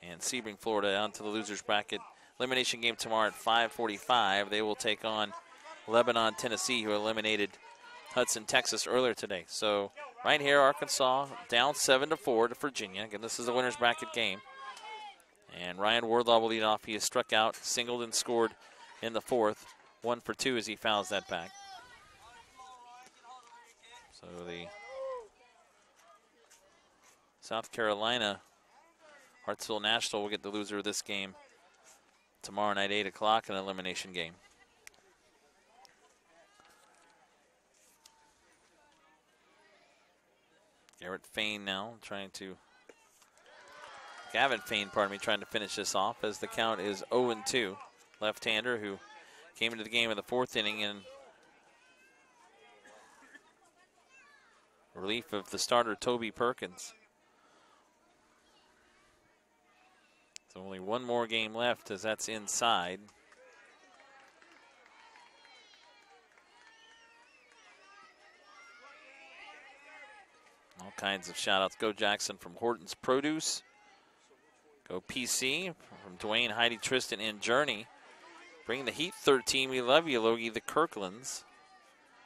And Sebring, Florida, down to the losers bracket. Elimination game tomorrow at 5:45. They will take on Lebanon, Tennessee, who eliminated Hudson, Texas earlier today. So right here, Arkansas down 7-4 to Virginia. Again, this is a winners bracket game. And Ryan Wardlaw will lead off. He has struck out, singled, and scored in the 4th. 1 for 2 as he fouls that back. So the South Carolina Hartsville National will get the loser of this game tomorrow night, 8 o'clock, an elimination game. Garrett Fain now Gavin Fain, trying to finish this off as the count is 0-2. Left-hander who came into the game in the 4th inning in relief of the starter Toby Perkins. So only one more game left as that's inside. All kinds of shout outs. Go Jackson from Horton's Produce. Go PC from Dwayne, Heidi, Tristan, and Journey. Bring the Heat 13. We love you, Logie, the Kirklands.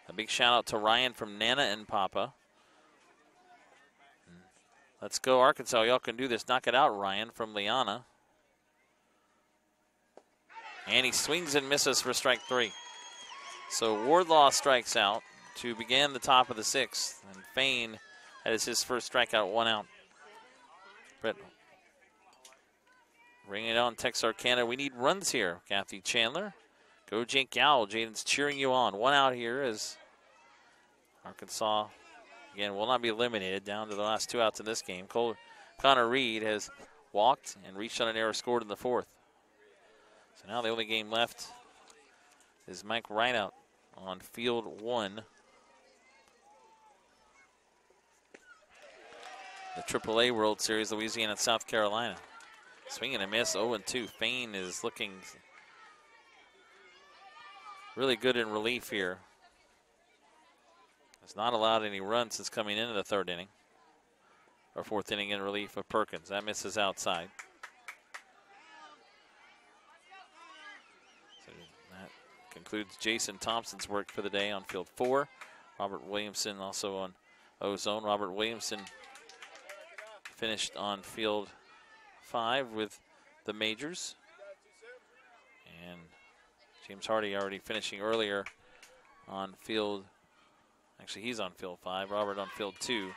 A big shout out to Ryan from Nana and Papa. Let's go, Arkansas. Y'all can do this. Knock it out, Ryan from Liana. And he swings and misses for strike 3. So Wardlaw strikes out to begin the top of the 6th. And Fain has his first strikeout, 1 out. Brett, bring it on, Texarkana. We need runs here. Kathy Chandler. Go Jake Gowell. Jaden's cheering you on. 1 out here as Arkansas, again, will not be eliminated. Down to the last 2 outs in this game. Connor Reed has walked and reached on an error, scored in the 4th. So now the only game left is Mike Rideout on field 1. The AAA World Series, Louisiana and South Carolina. Swing and a miss, 0-2. Fain is looking really good in relief here. Has not allowed any runs since coming into the 3rd inning. Or 4th inning in relief of Perkins. That misses outside. So that concludes Jason Thompson's work for the day on field 4. Robert Williamson also on Ozone. Robert Williamson finished on field 5 with the majors. And James Hardy already finishing earlier on field, actually he's on field 5, Robert on field 2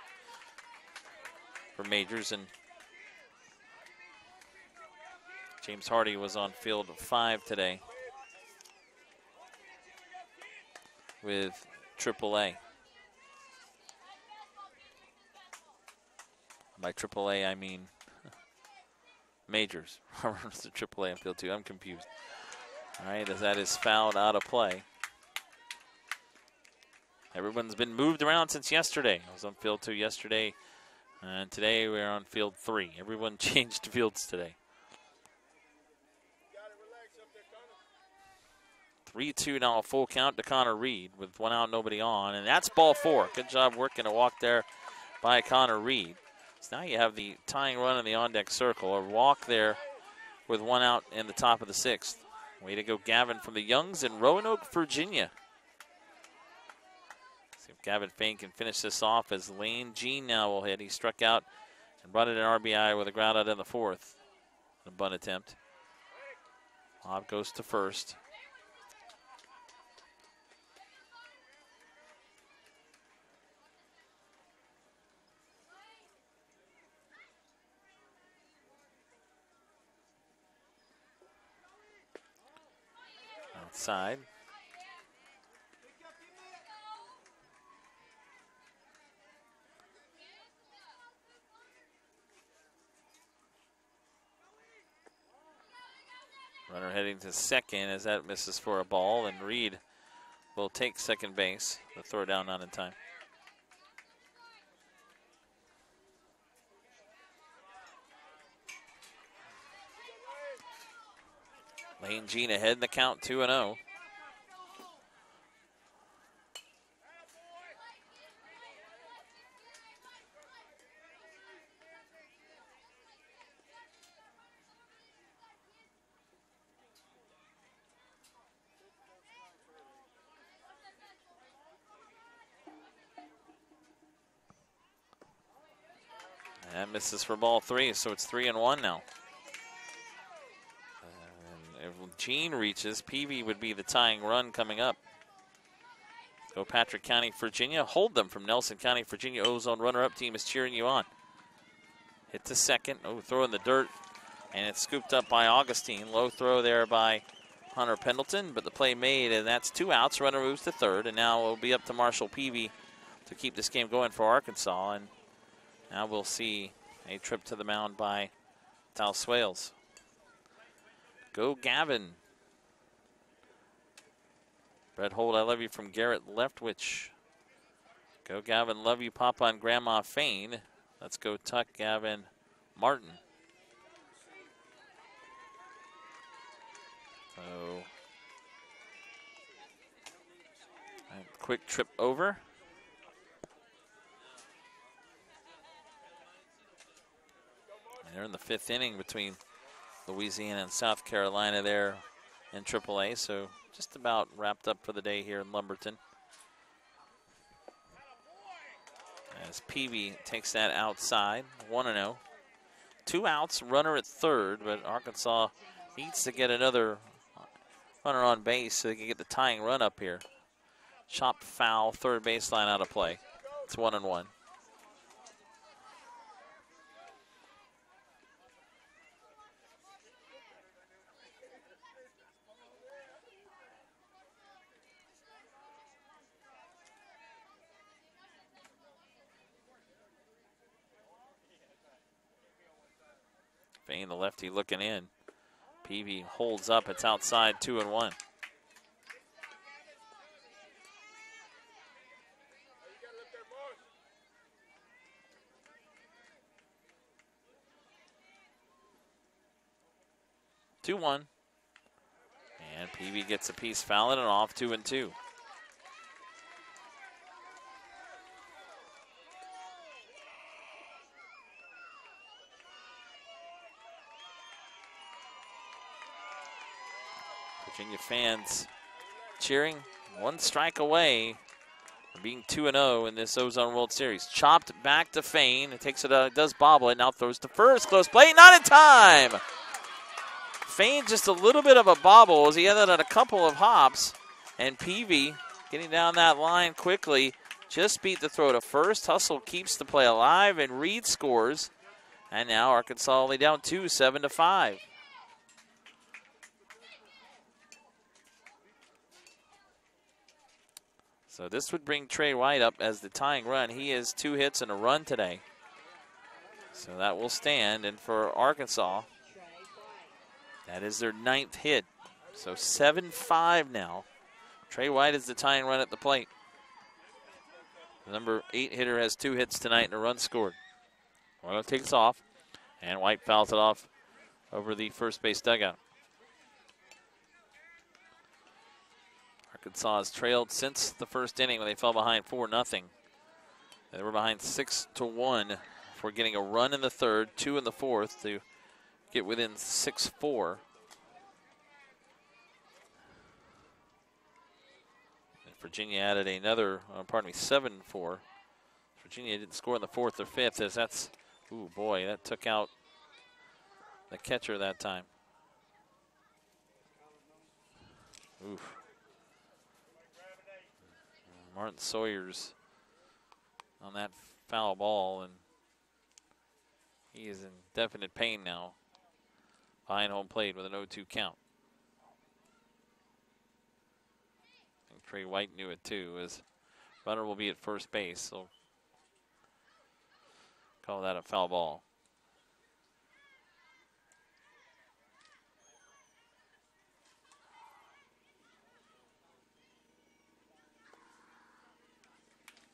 for majors, and James Hardy was on field 5 today with AAA. By AAA, I mean majors. Robert's the AAA on field 2. I'm confused. All right, as that is fouled out of play. Everyone's been moved around since yesterday. I was on field 2 yesterday, and today we're on field 3. Everyone changed fields today. 3-2 now, a full count to Connor Reed with 1 out, nobody on, and that's ball 4. Good job working a walk there by Connor Reed. So now you have the tying run in the on-deck circle, a walk there with 1 out in the top of the 6th. Way to go, Gavin from the Youngs in Roanoke, Virginia. See if Gavin Fain can finish this off as Lane Jean now will hit. He struck out and brought in an RBI with a ground out in the 4th. A bunt attempt. Bob goes to first. Outside. Runner heading to second as that misses for a ball, and Reed will take second base. The throw down not in time. Lane Jean ahead in the count, 2-0. That misses for ball 3, so it's 3-1 now. If Jean reaches, Peavy would be the tying run coming up. Go Patrick County, Virginia. Hold them from Nelson County, Virginia. Ozone runner-up team is cheering you on. Hit to second. Oh, throw in the dirt And it's scooped up by Augustine. Low throw there by Hunter Pendleton, but the play made, and that's 2 outs. Runner moves to third, and now it'll be up to Marshall Peavy to keep this game going for Arkansas. And now we'll see a trip to the mound by Tal Swales. Go Gavin. Brett Holt, I love you from Garrett Leftwich. Go Gavin, love you, Papa and Grandma Fain. Let's go Tuck, Gavin Martin. So, a quick trip over. And they're in the 5th inning between Louisiana and South Carolina there in AAA. So just about wrapped up for the day here in Lumberton. As Peavy takes that outside, 1-0. 2 outs, runner at third, but Arkansas needs to get another runner on base so they can get the tying run up here. Chop foul, third baseline out of play. It's 1-1. Fain, the lefty, looking in. Peavy holds up. It's outside, 2-1. And Peavy gets a piece fouling and off, 2-2. Virginia fans cheering, 1 strike away from being 2-0 in this Ozone World Series. Chopped back to Fain. It takes it out, it does bobble it, now throws to first. Close play, not in time. Fain just a little bit of a bobble as he ended on a couple of hops. And Peavy getting down that line quickly. Just beat the throw to first. Hustle keeps the play alive, and Reed scores. And now Arkansas only down 2, 7-5. So this would bring Trey White up as the tying run. He has 2 hits and a run today. So that will stand. And for Arkansas, that is their 9th hit. So 7-5 now. Trey White is the tying run at the plate. The number 8 hitter has 2 hits tonight and a run scored. Well, takes off, and White fouls it off over the first base dugout. Arkansas has trailed since the first inning when they fell behind 4-0. They were behind 6-1 for getting a run in the third, 2 in the fourth to get within 6-4. And Virginia added another, 7-4. Virginia didn't score in the 4th or 5th as that's, ooh boy, that took out the catcher that time. Oof. Martin Sawyer's on that foul ball, and he is in definite pain now. Behind home plate with an 0-2 count. I think Trey White knew it too, as runner will be at first base, so call that a foul ball.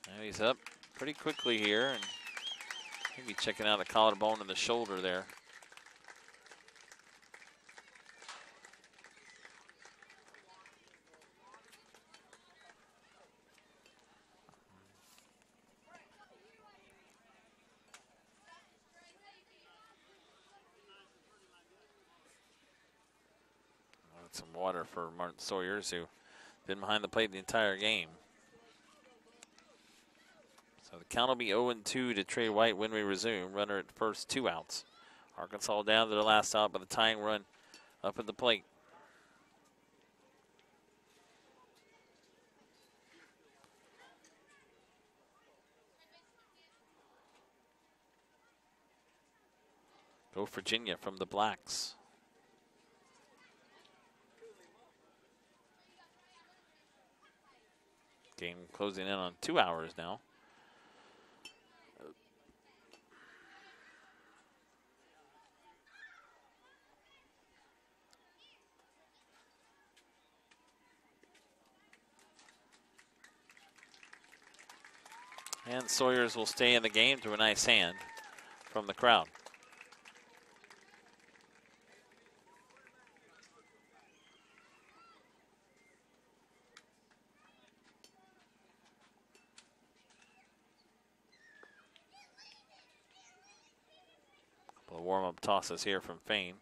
Now he's up pretty quickly here, and maybe checking out the collarbone and the shoulder there. Some water for Martin Sawyers, who been behind the plate the entire game. So the count will be 0-2 to Trey White when we resume. Runner at first, 2 outs. Arkansas down to their last out, but the tying run up at the plate. Go Virginia from the Blacks. Game closing in on 2 hours now. And Sawyers will stay in the game to a nice hand from the crowd. Couple of warm-up tosses here from Fain.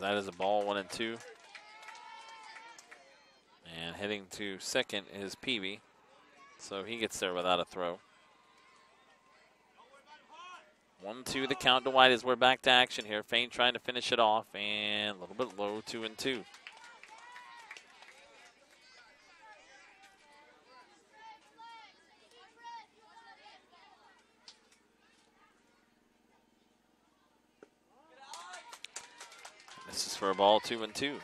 That is a ball, 1 and 2. And heading to second is Peavy. So he gets there without a throw. 1-2 the count to White as we're back to action here. Fain trying to finish it off and a little bit low, 2 and 2. This is for a ball, 2 and 2.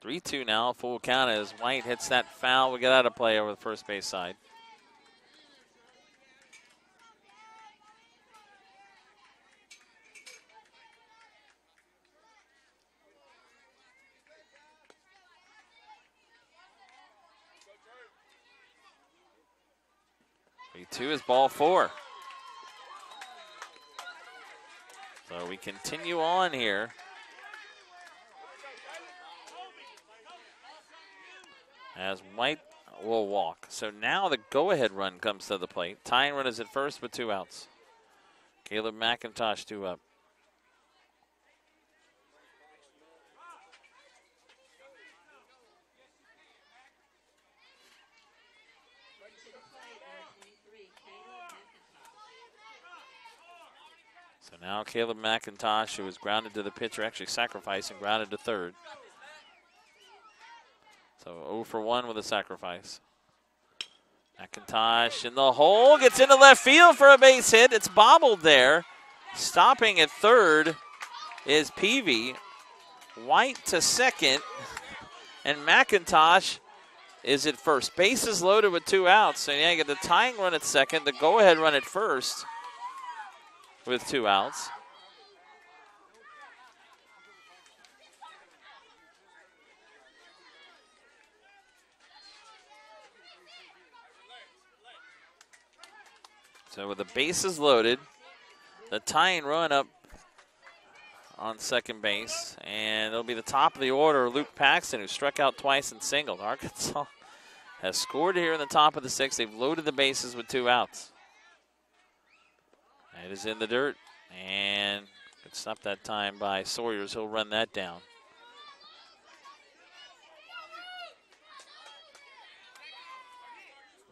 Three-two now, full count as White hits that foul. We get out of play over the first base side. Two is ball 4. So we continue on here. As White will walk. So now the go-ahead run comes to the plate. Tying run is at first with 2 outs. Caleb McIntosh 2 up. So now Caleb McIntosh, who was grounded to the pitcher, actually sacrificed and grounded to third. So 0 for 1 with a sacrifice. McIntosh in the hole, gets into left field for a base hit. It's bobbled there. Stopping at third is Peavy. White to second, and McIntosh is at first. Bases loaded with 2 outs. So yeah, you get the tying run at second, the go-ahead run at first with 2 outs. So with the bases loaded, the tying run up on second base, and it'll be the top of the order, Luke Paxton, who struck out twice and singled. Arkansas has scored here in the top of the 6th. They've loaded the bases with 2 outs. It is in the dirt, and good stop that time by Sawyers. He'll run that down.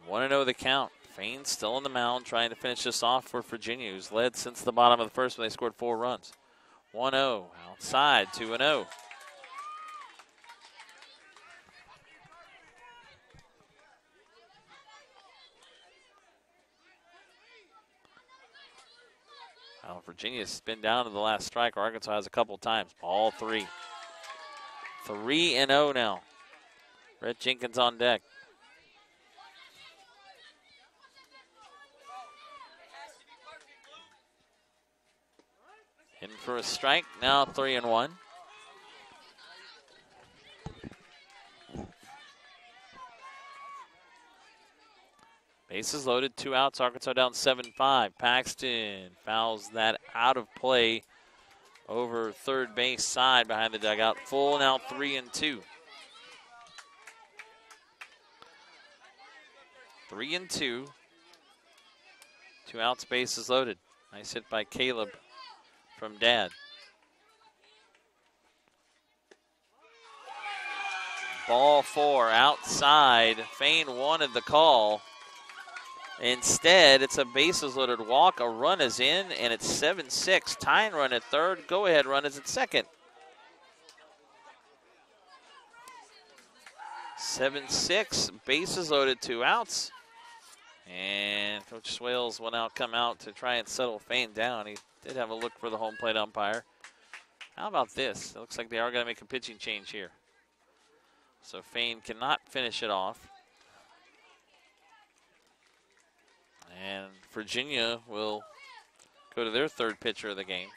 One 1-0 the count. Fain still on the mound, trying to finish this off for Virginia, who's led since the bottom of the first when they scored 4 runs. 1-0 outside, 2-0. Well, Virginia's been down to the last strike. Arkansas has a couple times. Ball 3. 3-0 now. Rhett Jenkins on deck. In for a strike. Now 3-1. Bases loaded, 2 outs. Arkansas down 7-5. Paxton fouls that out of play over third base side behind the dugout. Full now 3-2. 3-2. 2 outs, bases loaded. Nice hit by Caleb from Dad. Ball 4 outside. Fain wanted the call. Instead, it's a bases loaded walk. A run is in, and it's 7-6. Tying run at third. Go ahead run is at second. 7-6. Bases loaded, 2 outs. And Coach Swales will now come out to try and settle Fain down. He did have a look for the home plate umpire. How about this? It looks like they are going to make a pitching change here. So Fain cannot finish it off. And Virginia will go to their third pitcher of the game.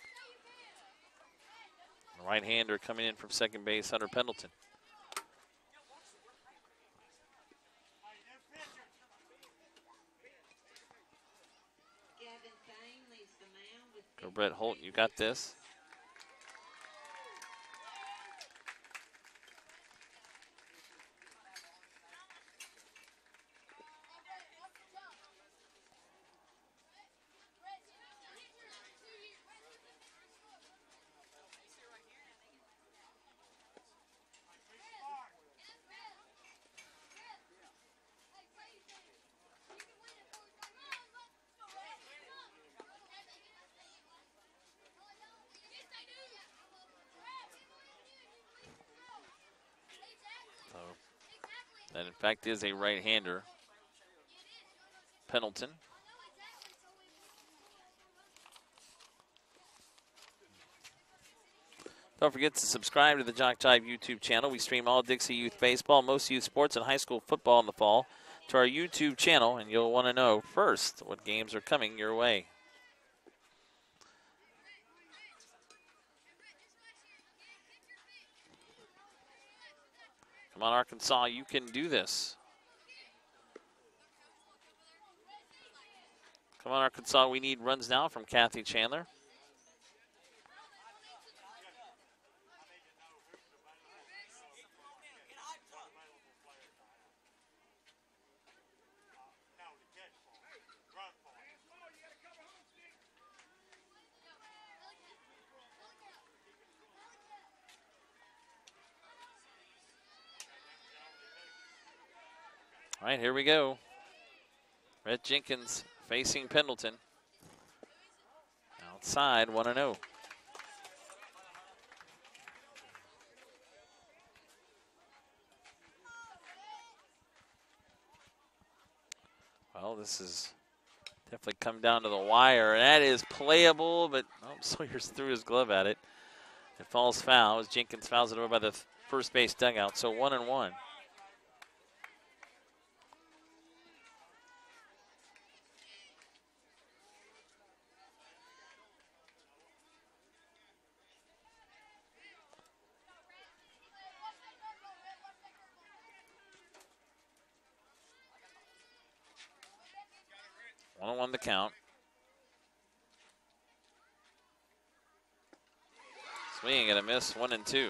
The right-hander coming in from second base, Hunter Pendleton. Go Brett Holt, you got this. That, in fact, is a right-hander. Pendleton. Don't forget to subscribe to the JockJive YouTube channel. We stream all Dixie Youth Baseball, most youth sports, and high school football in the fall to our YouTube channel, and you'll want to know first what games are coming your way. Come on, Arkansas, you can do this. Come on, Arkansas, we need runs now from Kathy Chandler. All right, here we go. Rhett Jenkins facing Pendleton. Outside, 1-0. Well, this is definitely come down to the wire. And that is playable, but Sawyer's threw his glove at it. It falls foul as Jenkins fouls it over by the first base dugout. So 1-1. On the count. Swing and a miss, 1-2.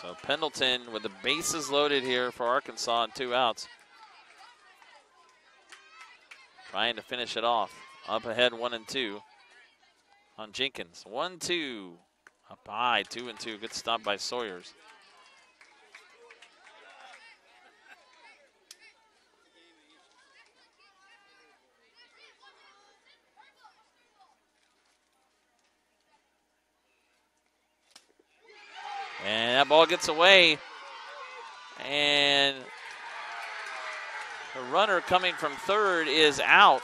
So Pendleton with the bases loaded here for Arkansas and 2 outs. Trying to finish it off. Up ahead, 1-2 on Jenkins. 1-2. Up high, 2-2. Good stop by Sawyers. And that ball gets away. And the runner coming from third is out.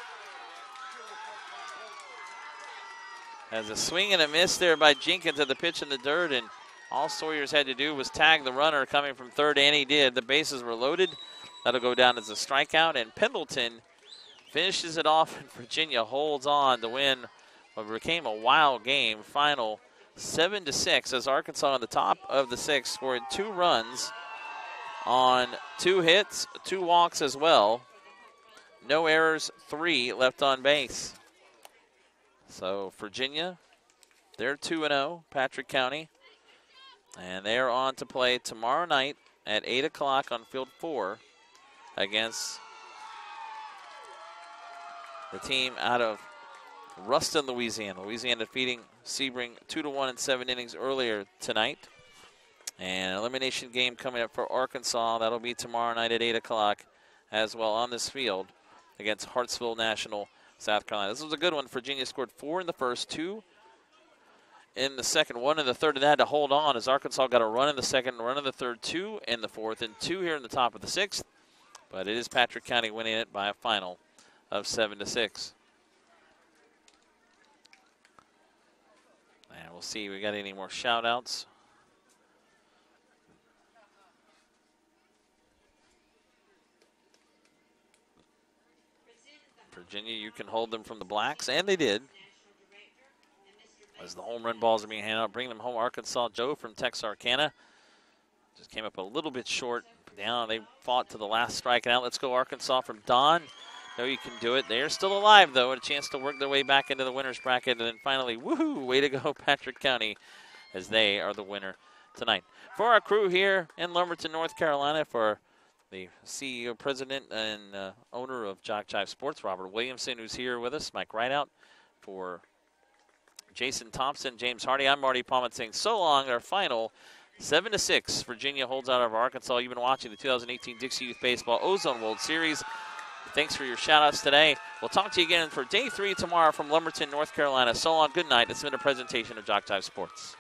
As a swing and a miss there by Jenkins at the pitch in the dirt, and all Sawyers had to do was tag the runner coming from third, and he did. The bases were loaded. That'll go down as a strikeout, and Pendleton finishes it off, and Virginia holds on to win what became a wild game. Final 7-6 as Arkansas on the top of the sixth scored 2 runs on 2 hits, 2 walks as well. No errors, 3 left on base. So Virginia, they're 2-0, Patrick County. And they're on to play tomorrow night at 8 o'clock on field 4 against the team out of Ruston, Louisiana. Louisiana defeating Sebring 2-1 in 7 innings earlier tonight. And an elimination game coming up for Arkansas. That'll be tomorrow night at 8 o'clock as well on this field against Hartsville National, South Carolina. This was a good one. Virginia scored 4 in the first, 2 in the second, 1 in the third, and they had to hold on as Arkansas got a run in the second, run in the third, 2 in the fourth, and 2 here in the top of the sixth. But it is Patrick County winning it by a final of 7-6. And we'll see if we got any more shout-outs. Virginia, you can hold them from the blacks, and they did. As the home run balls are being handed out, bringing them home, Arkansas. Joe from Texarkana just came up a little bit short. Down, they fought to the last strike out. Let's go Arkansas from Don. No, you can do it. They're still alive, though, and a chance to work their way back into the winner's bracket. And then finally, woohoo, way to go, Patrick County, as they are the winner tonight. For our crew here in Lumberton, North Carolina, for the CEO, president, and owner of JockJive Sports, Robert Williamson, who's here with us, Mike Rideout, for Jason Thompson, James Hardy, I'm Marty Palmer saying so long. Our final 7-6, Virginia holds out over Arkansas. You've been watching the 2018 Dixie Youth Baseball Ozone World Series. Thanks for your shout-outs today. We'll talk to you again for Day 3 tomorrow from Lumberton, North Carolina. So long, good night. It's been a presentation of JockJive Sports.